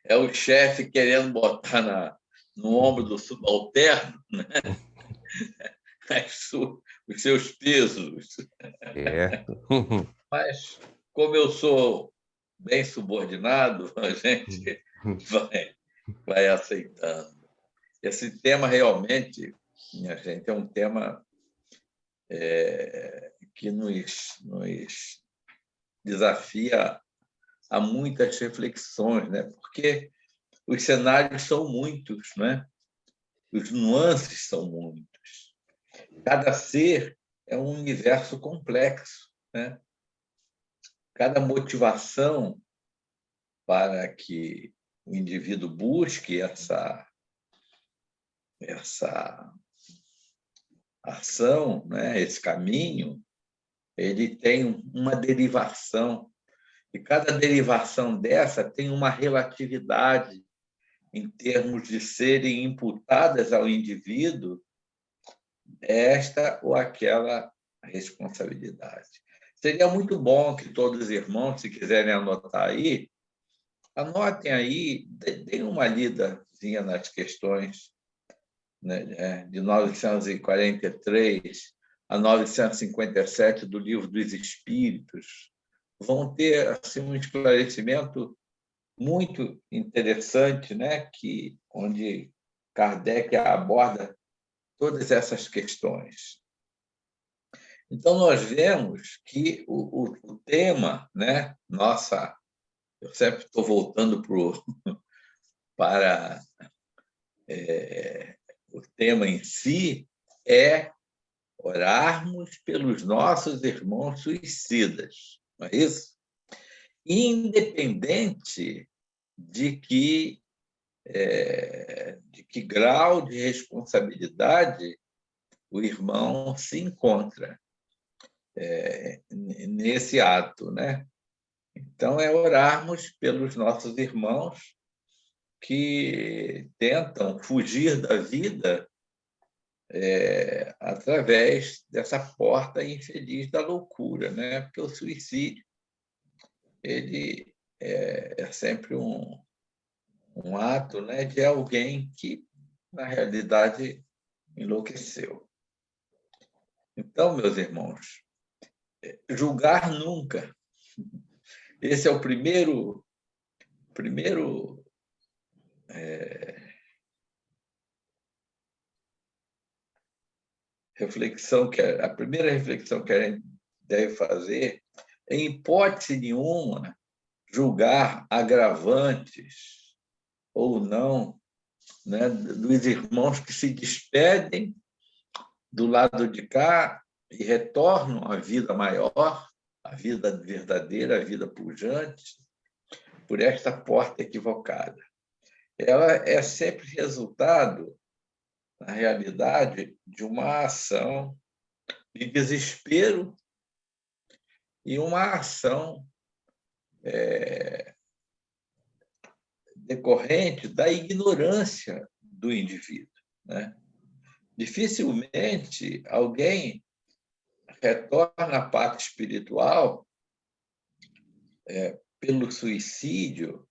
É o chefe querendo botar no ombro do subalterno, né? Os seus pesos. Mas, como eu sou bem subordinado, a gente vai aceitando. Esse tema realmente, minha gente, é um tema que nos desafia a muitas reflexões, né? Porque os cenários são muitos, né? Os nuances são muitos. Cada ser é um universo complexo, né? Cada motivação para que o indivíduo busque essa ação, né? Esse caminho, ele tem uma derivação. E cada derivação dessa tem uma relatividade em termos de serem imputadas ao indivíduo esta ou aquela responsabilidade. Seria muito bom que todos os irmãos, se quiserem anotar aí, Anotem aí, deem uma lidazinha nas questões, né, de 943 a 957 do Livro dos Espíritos. Vão ter assim, um esclarecimento muito interessante, né, onde Kardec aborda todas essas questões. Então, nós vemos que o tema, né, eu sempre estou voltando para o tema em si, é orarmos pelos nossos irmãos suicidas, não é isso? Independente de que grau de responsabilidade o irmão se encontra nesse ato, né? Então, é orarmos pelos nossos irmãos que tentam fugir da vida através dessa porta infeliz da loucura, né? Porque o suicídio ele é sempre um ato, né, de alguém que, na realidade, enlouqueceu. Então, meus irmãos, julgar nunca. Esse é o primeiro a primeira reflexão que a gente deve fazer é, em hipótese nenhuma, julgar agravantes ou não, né, dos irmãos que se despedem do lado de cá e retornam à vida maior, à vida verdadeira, à vida pujante, por esta porta equivocada. Ela é sempre resultado, na realidade, de uma ação de desespero e uma ação decorrente da ignorância do indivíduo, né? Dificilmente alguém retorna à parte espiritual pelo suicídio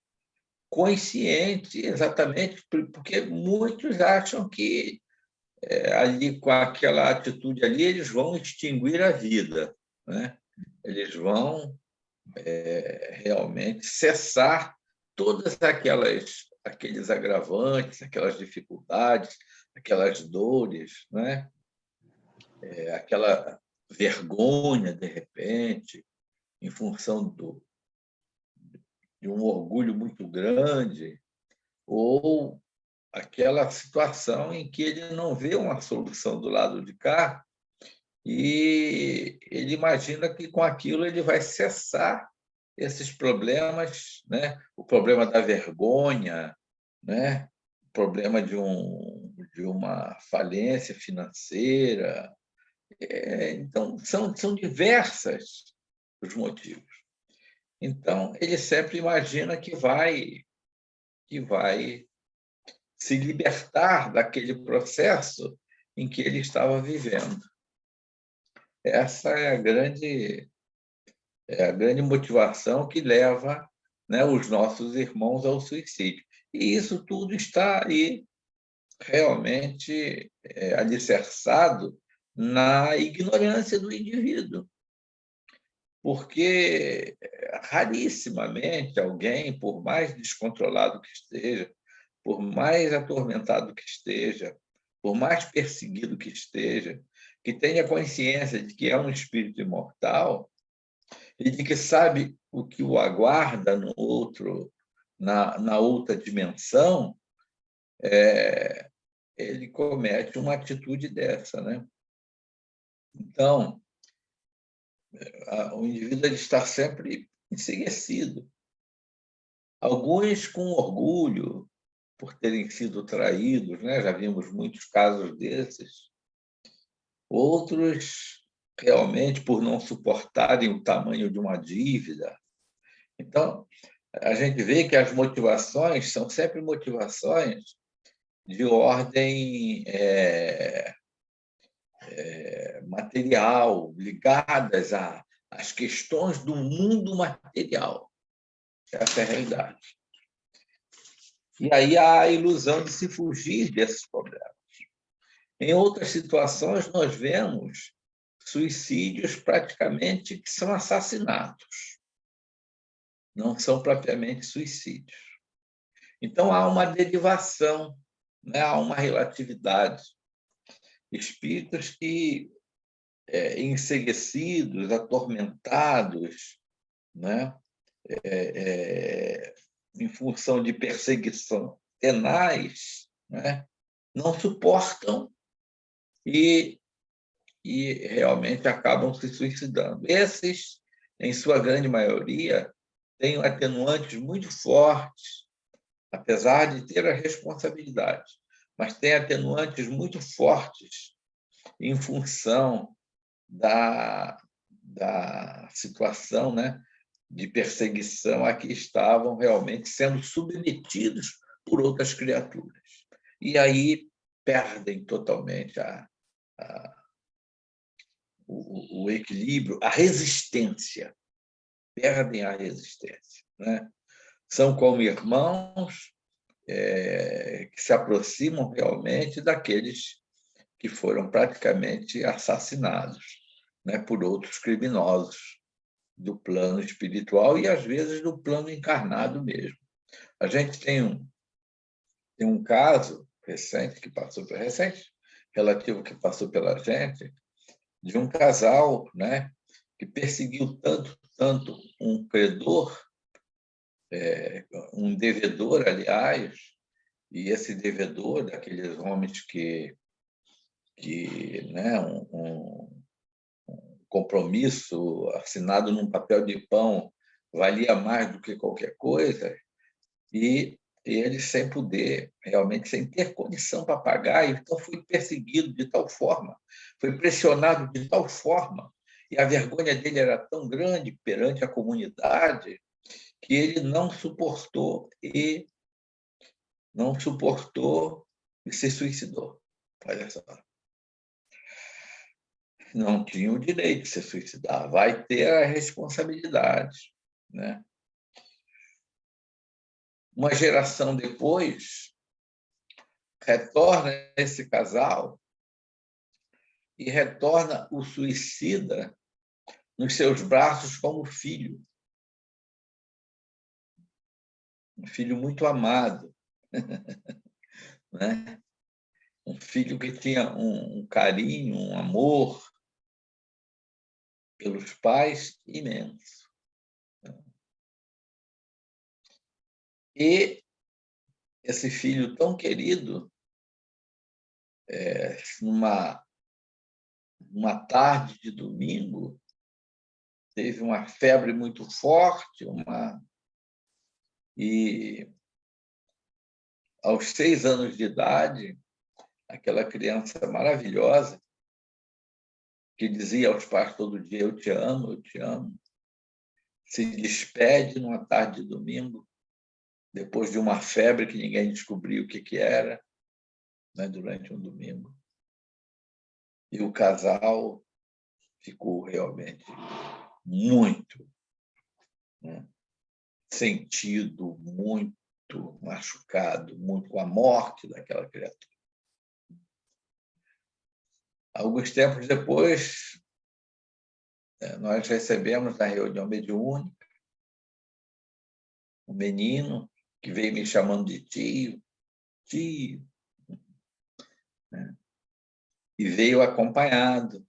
consciente, exatamente porque muitos acham que ali, com aquela atitude ali, eles vão extinguir a vida, né? Eles vão realmente cessar todas aqueles agravantes, aquelas dificuldades, aquelas dores, né? Aquela vergonha, de repente, em função de um orgulho muito grande, ou aquela situação em que ele não vê uma solução do lado de cá e ele imagina que com aquilo ele vai cessar esses problemas, né? O problema da vergonha, né? O problema de uma falência financeira. Então, são diversas os motivos. Então, ele sempre imagina que vai se libertar daquele processo em que ele estava vivendo. Essa é a grande motivação que leva, né, os nossos irmãos ao suicídio. E isso tudo está aí realmente alicerçado na ignorância do indivíduo. Porque rarissimamente alguém, por mais descontrolado que esteja, por mais atormentado que esteja, por mais perseguido que esteja, que tenha consciência de que é um espírito imortal e de que sabe o que o aguarda na outra dimensão, ele comete uma atitude dessa, né? Então, o indivíduo ele está sempre enseguecido. Alguns com orgulho por terem sido traídos, né? Já vimos muitos casos desses. Outros realmente por não suportarem o tamanho de uma dívida. Então, a gente vê que as motivações são sempre motivações de ordem material, ligadas às questões do mundo material. Essa é a realidade. E aí há a ilusão de se fugir desses problemas. Em outras situações, nós vemos suicídios praticamente que são assassinatos, não são propriamente suicídios. Então, há uma derivação, né? Há uma relatividade. Espíritos que, enseguecidos, atormentados, né? Em função de perseguição tenaz, né? Não suportam e realmente acabam se suicidando. Esses, em sua grande maioria, têm atenuantes muito fortes, apesar de ter a responsabilidade, mas têm atenuantes muito fortes em função da situação, né, de perseguição a que estavam realmente sendo submetidos por outras criaturas. E aí perdem totalmente o equilíbrio, a resistência. Perdem a resistência, né? São como irmãos que se aproximam realmente daqueles que foram praticamente assassinados, né, por outros criminosos do plano espiritual e, às vezes, do plano encarnado mesmo. A gente tem um caso recente, relativo que passou pela gente, de um casal, né, que perseguiu tanto um credor, um devedor, aliás, e esse devedor, daqueles homens que né, um compromisso assinado num papel de pão valia mais do que qualquer coisa, e ele sem poder, realmente sem ter condição para pagar, então foi perseguido de tal forma, foi pressionado de tal forma, e a vergonha dele era tão grande perante a comunidade que ele não suportou e se suicidou. Olha só. Não tinha o direito de se suicidar, vai ter a responsabilidade, né? Uma geração depois, retorna esse casal e retorna o suicida nos seus braços como filho. Um filho muito amado, né? Um filho que tinha um carinho, um amor pelos pais imenso. E esse filho tão querido, numa tarde de domingo, teve uma febre muito forte, e aos 6 anos de idade, aquela criança maravilhosa, que dizia aos pais todo dia, eu te amo, se despede numa tarde de domingo, depois de uma febre que ninguém descobriu o que era, né, durante um domingo. E o casal ficou realmente muito, né, sentido, muito machucado, muito com a morte daquela criatura. Alguns tempos depois, nós recebemos na reunião mediúnica um menino que veio me chamando de tio, né? E veio acompanhado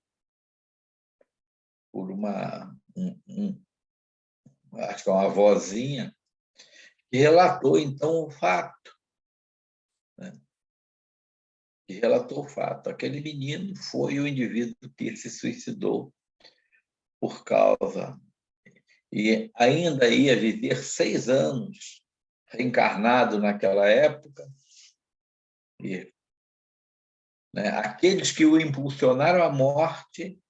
por acho que uma avózinha, que relatou, então, o fato. Né? Que relatou o fato. Aquele menino foi o indivíduo que se suicidou por causa... E ainda ia viver 6 anos reencarnado naquela época. E, né, aqueles que o impulsionaram à morte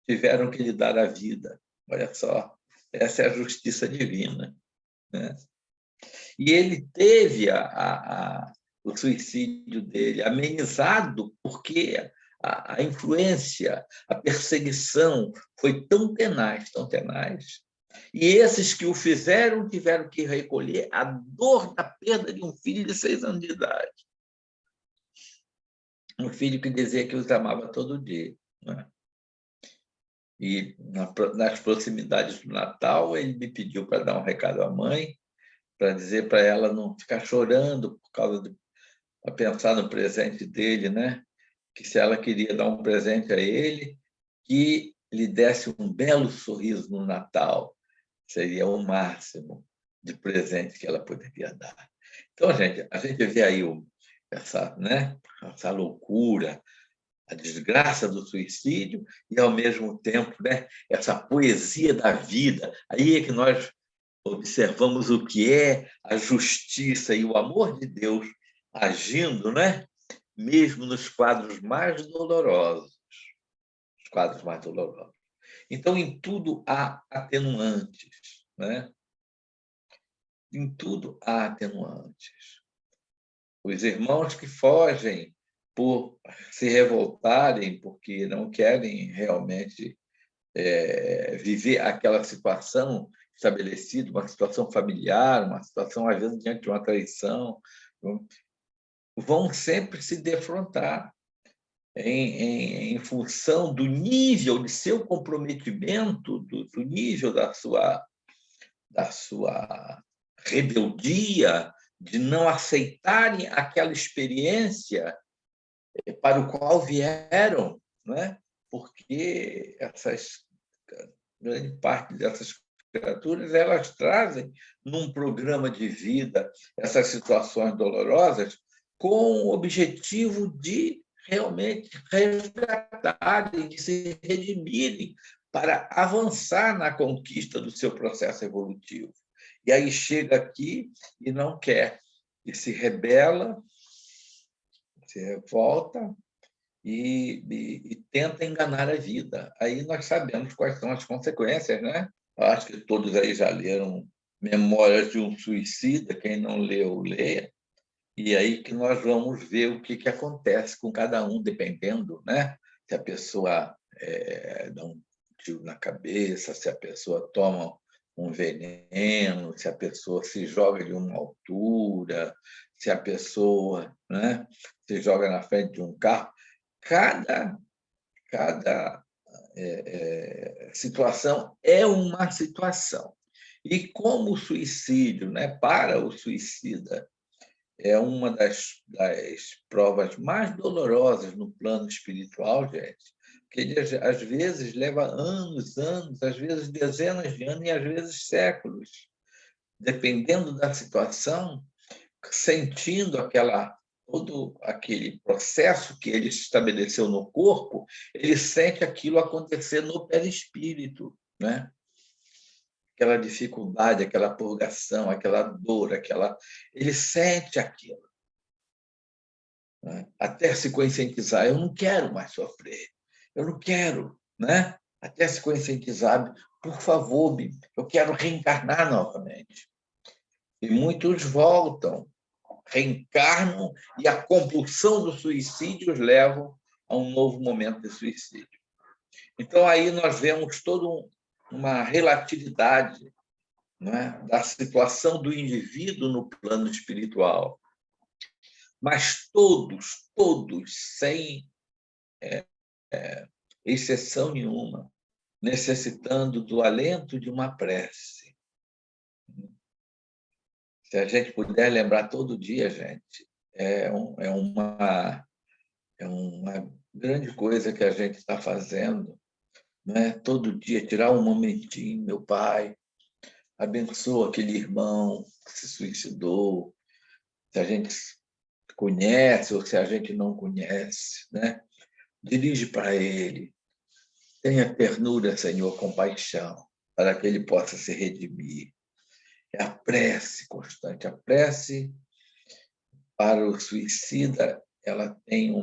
tiveram que lhe dar a vida. Olha só, essa é a justiça divina. Né? E ele teve o suicídio dele amenizado porque a influência, a perseguição foi tão tenaz, E esses que o fizeram tiveram que recolher a dor da perda de um filho de 6 anos de idade. Um filho que dizia que os amava todo dia. Né? E nas proximidades do Natal, ele me pediu para dar um recado à mãe, para dizer para ela não ficar chorando por causa para pensar no presente dele, né? Que se ela queria dar um presente a ele, que lhe desse um belo sorriso no Natal. Seria o máximo de presente que ela poderia dar. Então, a gente vê aí essa loucura, a desgraça do suicídio e, ao mesmo tempo, né, essa poesia da vida. Aí é que nós observamos o que é a justiça e o amor de Deus agindo, né, mesmo nos quadros mais dolorosos. Os quadros mais dolorosos. Então, em tudo há atenuantes, né? Em tudo há atenuantes. Os irmãos que fogem por se revoltarem, porque não querem realmente viver aquela situação estabelecida, uma situação familiar, uma situação, às vezes, diante de uma traição, vão sempre se defrontar em função do nível de seu comprometimento, do nível da sua rebeldia, de não aceitarem aquela experiência para o qual vieram, né? Porque grande parte dessas criaturas elas trazem num programa de vida essas situações dolorosas com o objetivo de realmente resgatarem, de se redimirem para avançar na conquista do seu processo evolutivo. E aí chega aqui e não quer, e se rebela, se revolta e tenta enganar a vida. Aí nós sabemos quais são as consequências, né? Acho que todos aí já leram Memórias de um Suicida, quem não leu, leia. E aí que nós vamos ver o que acontece com cada um, dependendo, né? Se a pessoa dá um tiro na cabeça, se a pessoa toma um veneno, se a pessoa se joga de uma altura, se a pessoa, né, se joga na frente de um carro. Cada situação é uma situação. E como o suicídio, né, para o suicida, é uma das provas mais dolorosas no plano espiritual, gente, que ele, às vezes, leva anos, às vezes dezenas de anos e, às vezes, séculos, dependendo da situação, sentindo todo aquele processo que ele estabeleceu no corpo, ele sente aquilo acontecer no perispírito, né? Aquela dificuldade, aquela purgação, aquela dor, ele sente aquilo, né? Até se conscientizar, eu não quero mais sofrer, eu não quero, né? Até se conscientizar, por favor, eu quero reencarnar novamente. E muitos voltam, reencarnam, e a compulsão do suicídio os levam a um novo momento de suicídio. Então, aí nós vemos toda uma relatividade, né, da situação do indivíduo no plano espiritual. Mas todos, sem exceção nenhuma, necessitando do alento de uma prece. Se a gente puder lembrar todo dia, gente, é uma grande coisa que a gente está fazendo, né? Todo dia, tirar um momentinho, meu Pai, abençoa aquele irmão que se suicidou, se a gente conhece ou se a gente não conhece, né? Dirige para ele, tenha ternura, Senhor, compaixão, para que ele possa se redimir. É a prece constante, a prece para o suicida, ela tem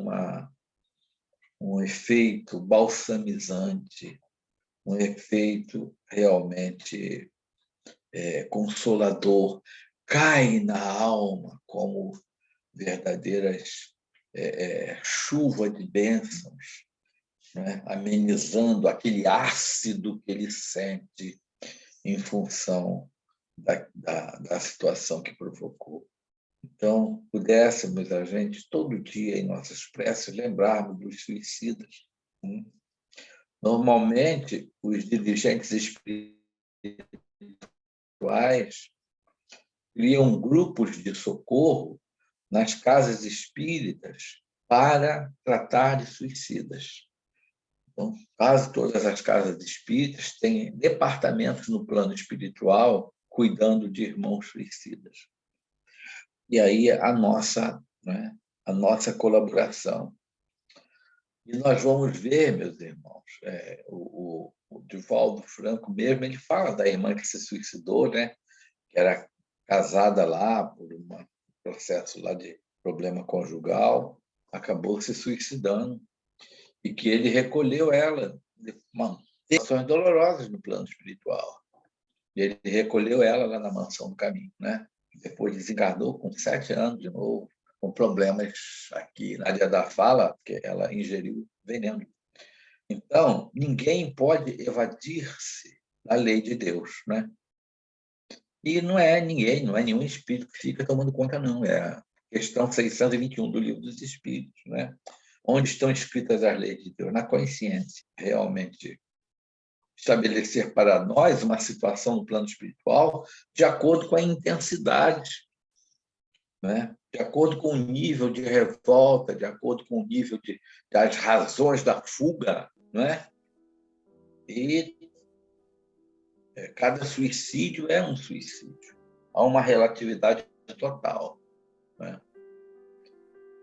um efeito balsamizante, um efeito realmente consolador, cai na alma como verdadeiras chuva de bênçãos, né? Amenizando aquele ácido que ele sente em função da situação que provocou. Então, pudéssemos a gente, todo dia, em nossas preces, lembrarmos dos suicidas. Normalmente, os dirigentes espirituais criam grupos de socorro nas casas espíritas para tratar de suicidas. Então, quase todas as casas espíritas têm departamentos no plano espiritual cuidando de irmãos suicidas. E aí a nossa colaboração. E nós vamos ver, meus irmãos, o Divaldo Franco mesmo, ele fala da irmã que se suicidou, né? Que era casada lá por um processo lá de problema conjugal, acabou se suicidando, e que ele recolheu ela, situações dolorosas no plano espiritual. E ele recolheu ela lá na Mansão do Caminho, né? Depois desencarnou com 7 anos de novo, com problemas aqui na área da fala, porque ela ingeriu veneno. Então, ninguém pode evadir-se da lei de Deus, né? E não é ninguém, não é nenhum espírito que fica tomando conta, não. É a questão 621 do Livro dos Espíritos, né? Onde estão escritas as leis de Deus? Na consciência. Realmente estabelecer para nós uma situação no plano espiritual de acordo com a intensidade, né? De acordo com o nível de revolta, de acordo com o nível das razões da fuga, né? E cada suicídio é um suicídio. Há uma relatividade total, né?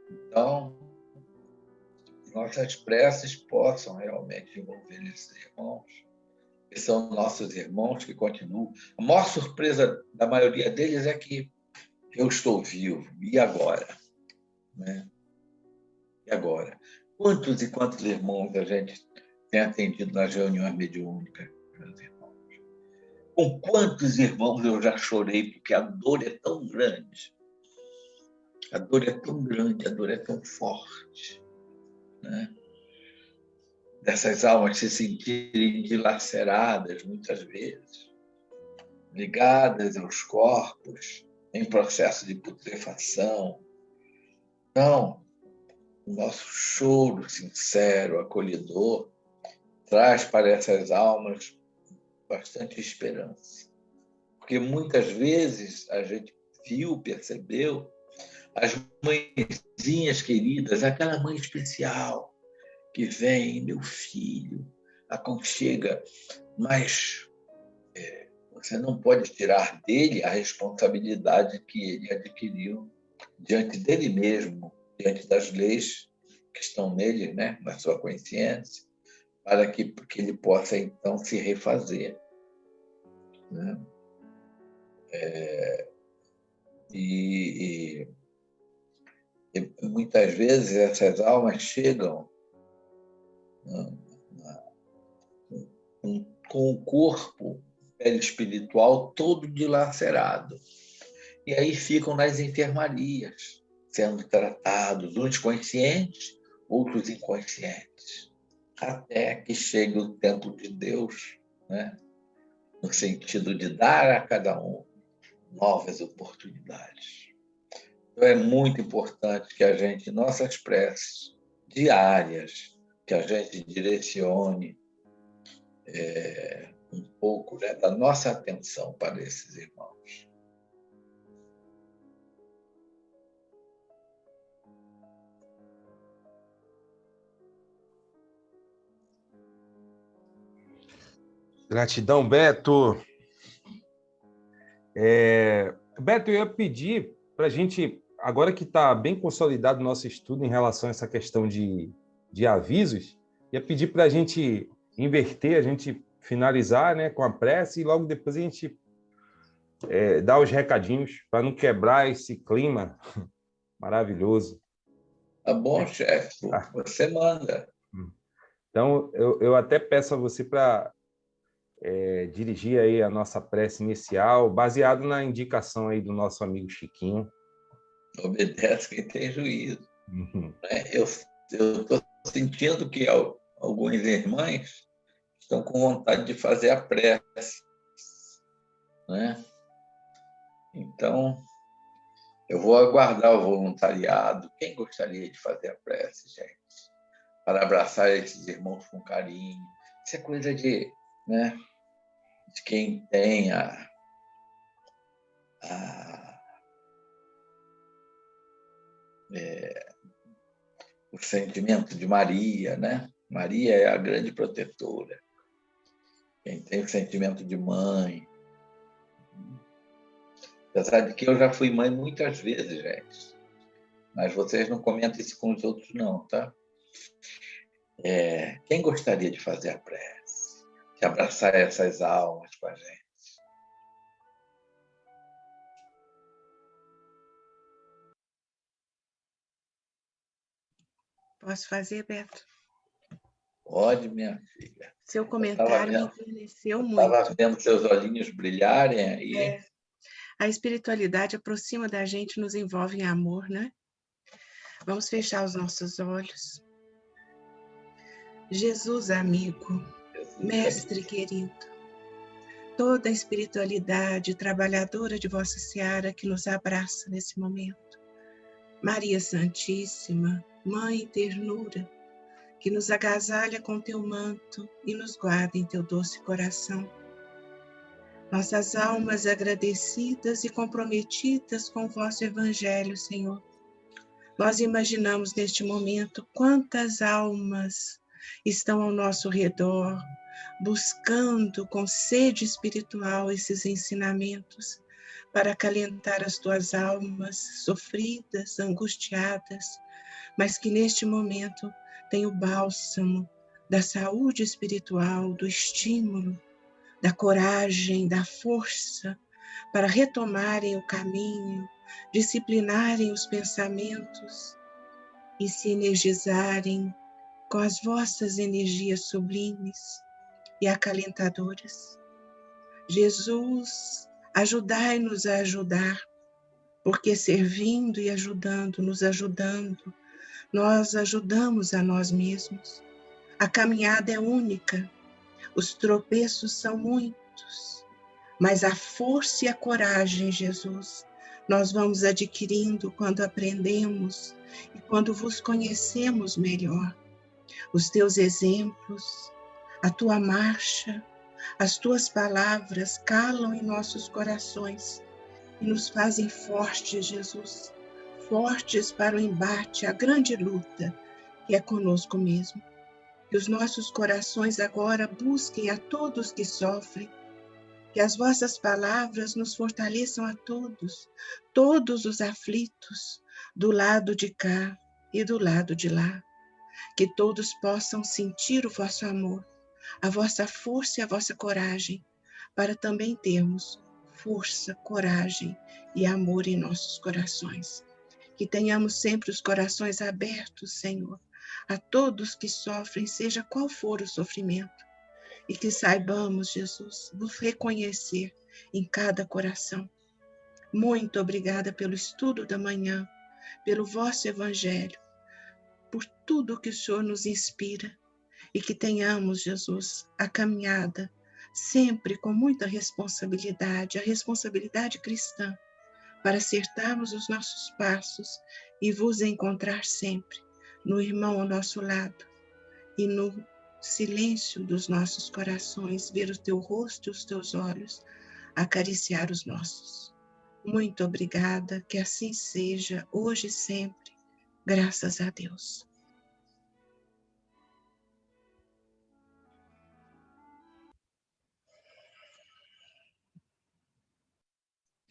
Então, nossas preces possam realmente envolver esses irmãos, que são nossos irmãos que continuam. A maior surpresa da maioria deles é que eu estou vivo, e agora? Né? E agora? Quantos e quantos irmãos a gente tem atendido nas reuniões mediúnicas, meus irmãos? Com quantos irmãos eu já chorei, porque a dor é tão grande. A dor é tão grande, a dor é tão forte, né? Dessas almas se sentirem dilaceradas, muitas vezes, ligadas aos corpos, em processo de putrefação. Então, o nosso choro sincero, acolhedor, traz para essas almas bastante esperança. Porque muitas vezes a gente percebeu, as mãezinhas queridas, aquela mãe especial que vem, meu filho, aconchega, mas você não pode tirar dele a responsabilidade que ele adquiriu diante dele mesmo, diante das leis que estão nele, né, na sua consciência, para que ele possa, então, se refazer. Né? E muitas vezes essas almas chegam com o corpo espiritual todo dilacerado. E aí ficam nas enfermarias, sendo tratados, uns conscientes, outros inconscientes, até que chegue o tempo de Deus, né? No sentido de dar a cada um novas oportunidades. Então, é muito importante que a gente, nossas preces diárias, que a gente direcione um pouco, né, da nossa atenção para esses irmãos. Gratidão, Beto. Beto, eu ia pedir para a gente, agora que está bem consolidado o nosso estudo em relação a essa questão de avisos, ia pedir para a gente inverter, a gente finalizar, né, com a prece e logo depois a gente dar os recadinhos para não quebrar esse clima maravilhoso. Tá bom, chefe, você manda. Então, eu até peço a você para dirigir aí a nossa prece inicial, baseado na indicação aí do nosso amigo Chiquinho. Obedece quem tem juízo. Eu estou sentindo que algumas irmãs estão com vontade de fazer a prece. né? Então, eu vou aguardar o voluntariado. Quem gostaria de fazer a prece, gente? Para abraçar esses irmãos com carinho. Isso é coisa de, né, de quem tem o sentimento de Maria, né? Maria é a grande protetora. Quem tem o sentimento de mãe. Apesar de que eu já fui mãe muitas vezes, gente. Mas vocês não comentam isso com os outros, não, tá? Quem gostaria de fazer a prece? De abraçar essas almas com a gente? Posso fazer, Beto? Pode, minha filha. Seu comentário me enterneceu muito. Estava vendo seus olhinhos brilharem aí. A espiritualidade aproxima da gente, nos envolve em amor, né? Vamos fechar os nossos olhos. Jesus amigo, mestre querido, toda a espiritualidade trabalhadora de Vossa Seara que nos abraça nesse momento. Maria Santíssima, Mãe e Ternura, que nos agasalha com teu manto e nos guarda em teu doce coração. Nossas almas agradecidas e comprometidas com o vosso Evangelho, Senhor. Nós imaginamos neste momento quantas almas estão ao nosso redor, buscando com sede espiritual esses ensinamentos para acalentar as tuas almas sofridas, angustiadas, mas que neste momento tem o bálsamo da saúde espiritual, do estímulo, da coragem, da força para retomarem o caminho, disciplinarem os pensamentos e se energizarem com as vossas energias sublimes e acalentadoras. Jesus, ajudai-nos a ajudar, porque servindo e ajudando, nos ajudando, nós ajudamos a nós mesmos. A caminhada é única, os tropeços são muitos, mas a força e a coragem, Jesus, nós vamos adquirindo quando aprendemos e quando vos conhecemos melhor. Os teus exemplos, a tua marcha, as tuas palavras calam em nossos corações e nos fazem fortes, Jesus, fortes para o embate, a grande luta que é conosco mesmo. Que os nossos corações agora busquem a todos que sofrem, que as vossas palavras nos fortaleçam a todos, todos os aflitos, do lado de cá e do lado de lá. Que todos possam sentir o vosso amor, a vossa força e a vossa coragem, para também termos força, coragem e amor em nossos corações. Que tenhamos sempre os corações abertos, Senhor, a todos que sofrem, seja qual for o sofrimento, e que saibamos, Jesus, vos reconhecer em cada coração. Muito obrigada pelo estudo da manhã, pelo vosso Evangelho, por tudo que o Senhor nos inspira, e que tenhamos, Jesus, a caminhada sempre com muita responsabilidade, a responsabilidade cristã, para acertarmos os nossos passos e vos encontrar sempre no irmão ao nosso lado e no silêncio dos nossos corações, ver o teu rosto e os teus olhos, acariciar os nossos. Muito obrigada, que assim seja, hoje e sempre, graças a Deus.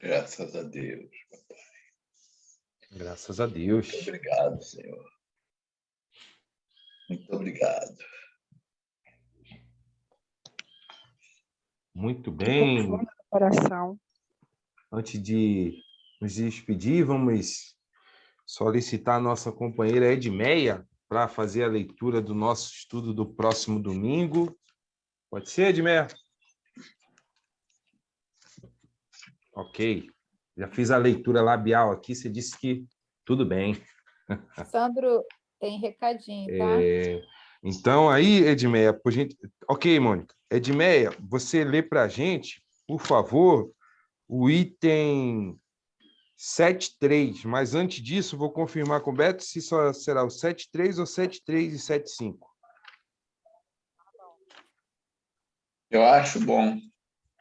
Graças a Deus, papai. Graças a Deus. Muito obrigado, Senhor. Muito obrigado. Muito bem. Coração. Antes de nos despedir, vamos solicitar a nossa companheira Edmeia para fazer a leitura do nosso estudo do próximo domingo. Pode ser, Edmeia? Ok. Já fiz a leitura labial aqui, você disse que tudo bem. Sandro tem recadinho, tá? Então, aí, Edmeia, por gente... Ok, Mônica. Edmeia, você lê para a gente, por favor, o item 7.3, mas antes disso, vou confirmar com o Beto se só será o 7.3 ou 7.3 e 7.5. Eu acho bom,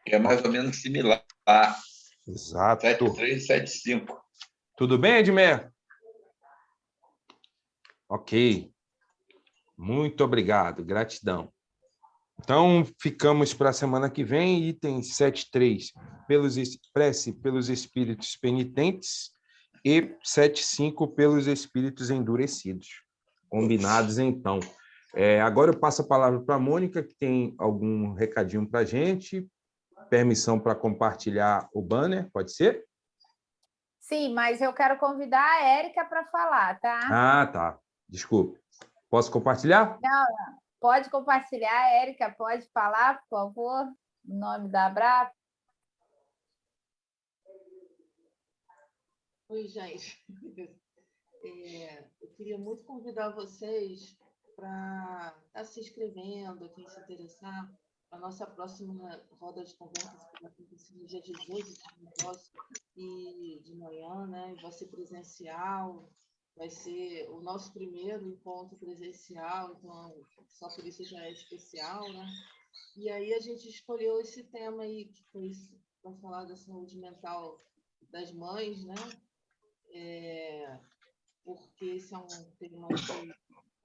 que é mais ou menos similar. Exato. 7.3 e 7.5. Tudo bem, Edmer? Ok. Muito obrigado, gratidão. Então, ficamos para a semana que vem, item 7.3, prece pelos espíritos penitentes e 7.5 pelos espíritos endurecidos. Combinados, então. Agora eu passo a palavra para a Mônica, que tem algum recadinho para a gente. Permissão para compartilhar o banner, pode ser? Sim, mas eu quero convidar a Érica para falar, tá? Ah, tá. Desculpe. Posso compartilhar? Não, pode compartilhar, Érica, pode falar, por favor, o nome da ABRAP. Oi, gente. Eu queria muito convidar vocês para estar se inscrevendo, quem se interessar. A nossa próxima roda de conversa vai acontecer no dia 18 de agosto e de manhã, né? Vai ser presencial, vai ser o nosso primeiro encontro presencial, então só por isso já é especial, né? E aí a gente escolheu esse tema aí, que foi para falar da saúde mental das mães, né? Porque esse é um tema que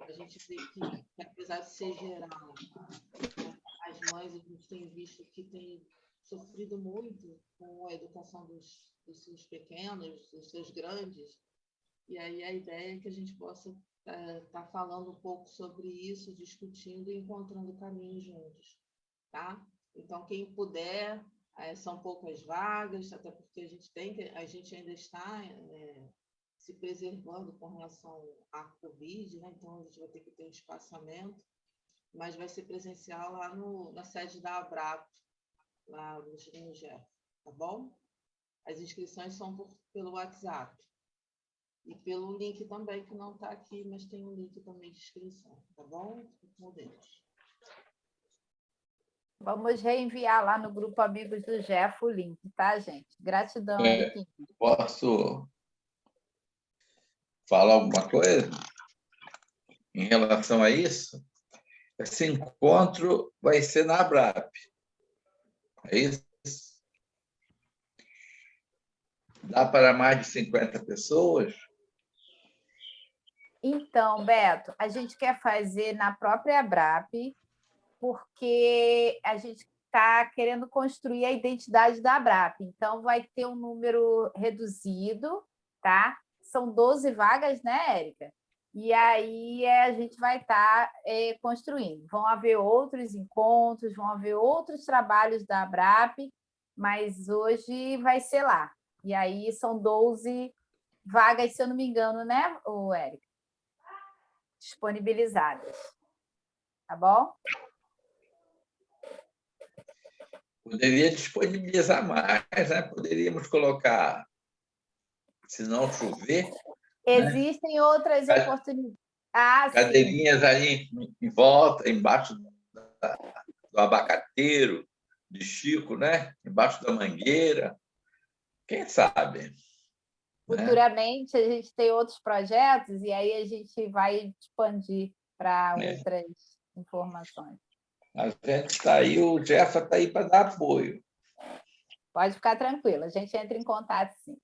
a gente vê que apesar de ser geral, né, as mães, a gente tem visto que tem sofrido muito com a educação dos seus pequenos, dos seus grandes, e aí a ideia é que a gente possa estar falando um pouco sobre isso, discutindo e encontrando caminhos juntos, tá? Então, quem puder, são poucas vagas, até porque a gente ainda está se preservando com relação à Covid, né? Então a gente vai ter que ter um espaçamento, mas vai ser presencial lá na sede da ABRAP, lá no GEF, tá bom? As inscrições são pelo WhatsApp e pelo link também, que não está aqui, mas tem um link também de inscrição, tá bom? Com Deus. Vamos reenviar lá no grupo Amigos do GEF o link, tá, gente? Gratidão, Henrique. Posso falar alguma coisa em relação a isso? Esse encontro vai ser na ABRAP. É isso? Dá para mais de 50 pessoas? Então, Beto, a gente quer fazer na própria ABRAP, porque a gente está querendo construir a identidade da ABRAP. Então, vai ter um número reduzido, tá? São 12 vagas, né, Érica? E aí a gente vai estar construindo. Vão haver outros encontros, vão haver outros trabalhos da ABRAP, mas hoje vai ser lá. E aí são 12 vagas, se eu não me engano, né, Érica? Disponibilizadas. Tá bom? Poderia disponibilizar mais, né? Poderíamos colocar, se não chover... Existem outras oportunidades. Cadeirinhas sim. ali em volta, embaixo do abacateiro de Chico, né? Embaixo da mangueira. Quem sabe? Futuramente, a gente tem outros projetos e aí a gente vai expandir para outras informações. A gente está aí, o Jeff está aí para dar apoio. Pode ficar tranquilo, a gente entra em contato, sim.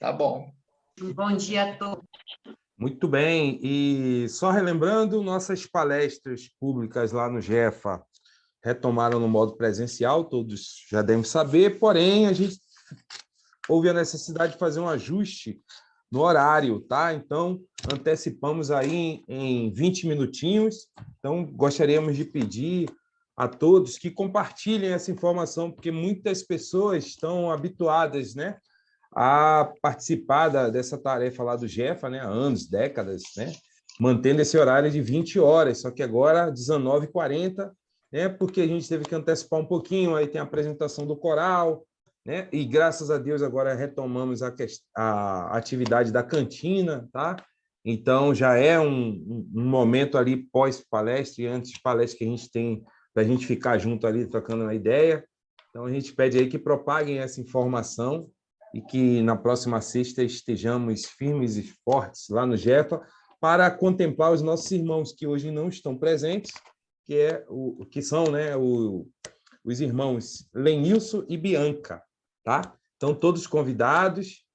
Tá bom. Bom dia a todos. Muito bem. E só relembrando, nossas palestras públicas lá no GEFA retomaram no modo presencial, todos já devem saber, porém, a gente houve a necessidade de fazer um ajuste no horário, tá? Então, antecipamos aí em 20 minutinhos. Então, gostaríamos de pedir a todos que compartilhem essa informação, porque muitas pessoas estão habituadas, né, a participar dessa tarefa lá do GEFA, né, há anos, décadas, né, mantendo esse horário de 20 horas, só que agora 19h40, né, porque a gente teve que antecipar um pouquinho, aí tem a apresentação do coral, né, e graças a Deus agora retomamos a atividade da cantina, tá? Então já é um momento ali pós-palestra e antes de palestra que a gente tem para a gente ficar junto ali, trocando uma ideia. Então, a gente pede aí que propaguem essa informação e que na próxima sexta estejamos firmes e fortes lá no Jefa para contemplar os nossos irmãos que hoje não estão presentes, que são, né, os irmãos Lenilson e Bianca, tá? Então, todos convidados,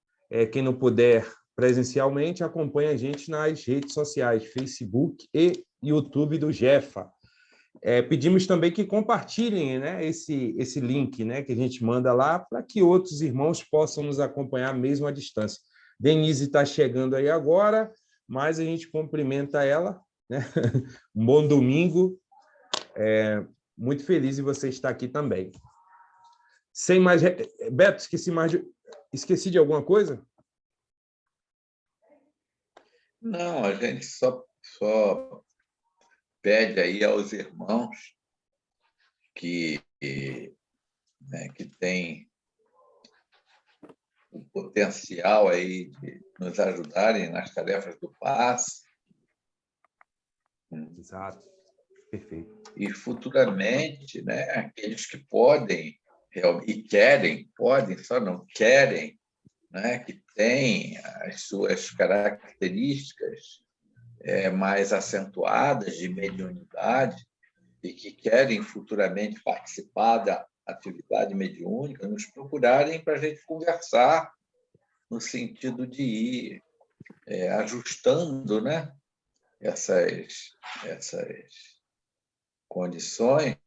quem não puder presencialmente, acompanha a gente nas redes sociais, Facebook e YouTube do Jefa. Pedimos também que compartilhem, né, esse link, né, que a gente manda lá para que outros irmãos possam nos acompanhar mesmo à distância. Denise está chegando aí agora, mas a gente cumprimenta ela, né? Um bom domingo. Muito feliz em você estar aqui também. Sem mais... Beto, esqueci de alguma coisa? Não, a gente só pede aí aos irmãos que têm o potencial aí de nos ajudarem nas tarefas do passe. Exato, perfeito. E futuramente, né, aqueles que podem e querem, podem, só não querem, né, que têm as suas características mais acentuadas de mediunidade e que querem futuramente participar da atividade mediúnica, nos procurarem para a gente conversar no sentido de ir ajustando, né, essas condições,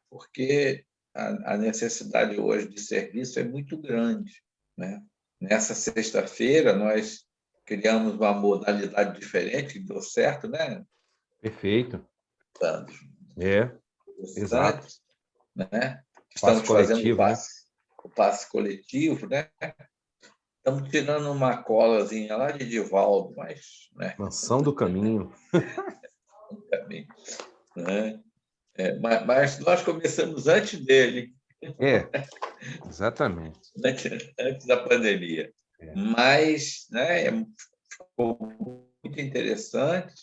porque a necessidade hoje de serviço é muito grande, né? Nessa sexta-feira, nós criamos uma modalidade diferente, que deu certo, né? Perfeito. Sandro? Exato. Né? Passe Estamos coletivo, fazendo o passe coletivo, né? Estamos tirando uma colazinha lá de Divaldo, mas... Né? Mansão do Caminho. Né? Mas nós começamos antes dele. Exatamente. Antes da pandemia. Mas, né, ficou muito interessante,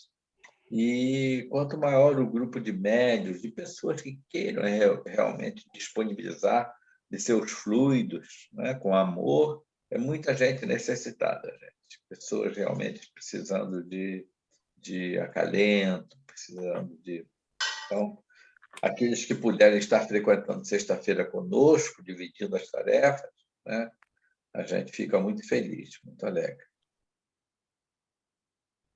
e quanto maior o grupo de médios, de pessoas que queiram realmente disponibilizar de seus fluidos, né, com amor, é muita gente necessitada, gente. Pessoas realmente precisando de acalento, precisando de... Então, aqueles que puderem estar frequentando sexta-feira conosco, dividindo as tarefas, né, a gente fica muito feliz, muito alegre.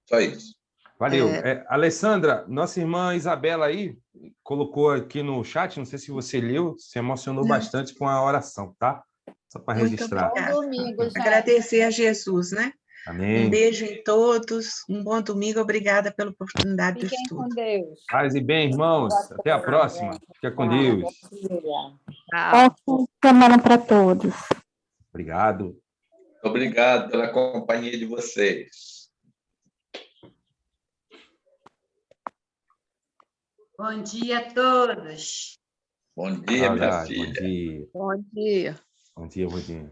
Só isso. Valeu. Alessandra, nossa irmã Isabela aí colocou aqui no chat, não sei se você leu, se emocionou bastante com a oração, tá? Só para registrar. Bom domingo, gente. Agradecer a Jesus, né? Amém. Um beijo em todos, um bom domingo, obrigada pela oportunidade do Fiquem estudo. com Deus. Paz e bem, irmãos. Até a próxima. Fica com Deus. Ótima semana para todos. Obrigado. Obrigado pela companhia de vocês. Bom dia a todos. Bom dia, minha filha. Bom dia. Bom dia. Bom dia, bom dia.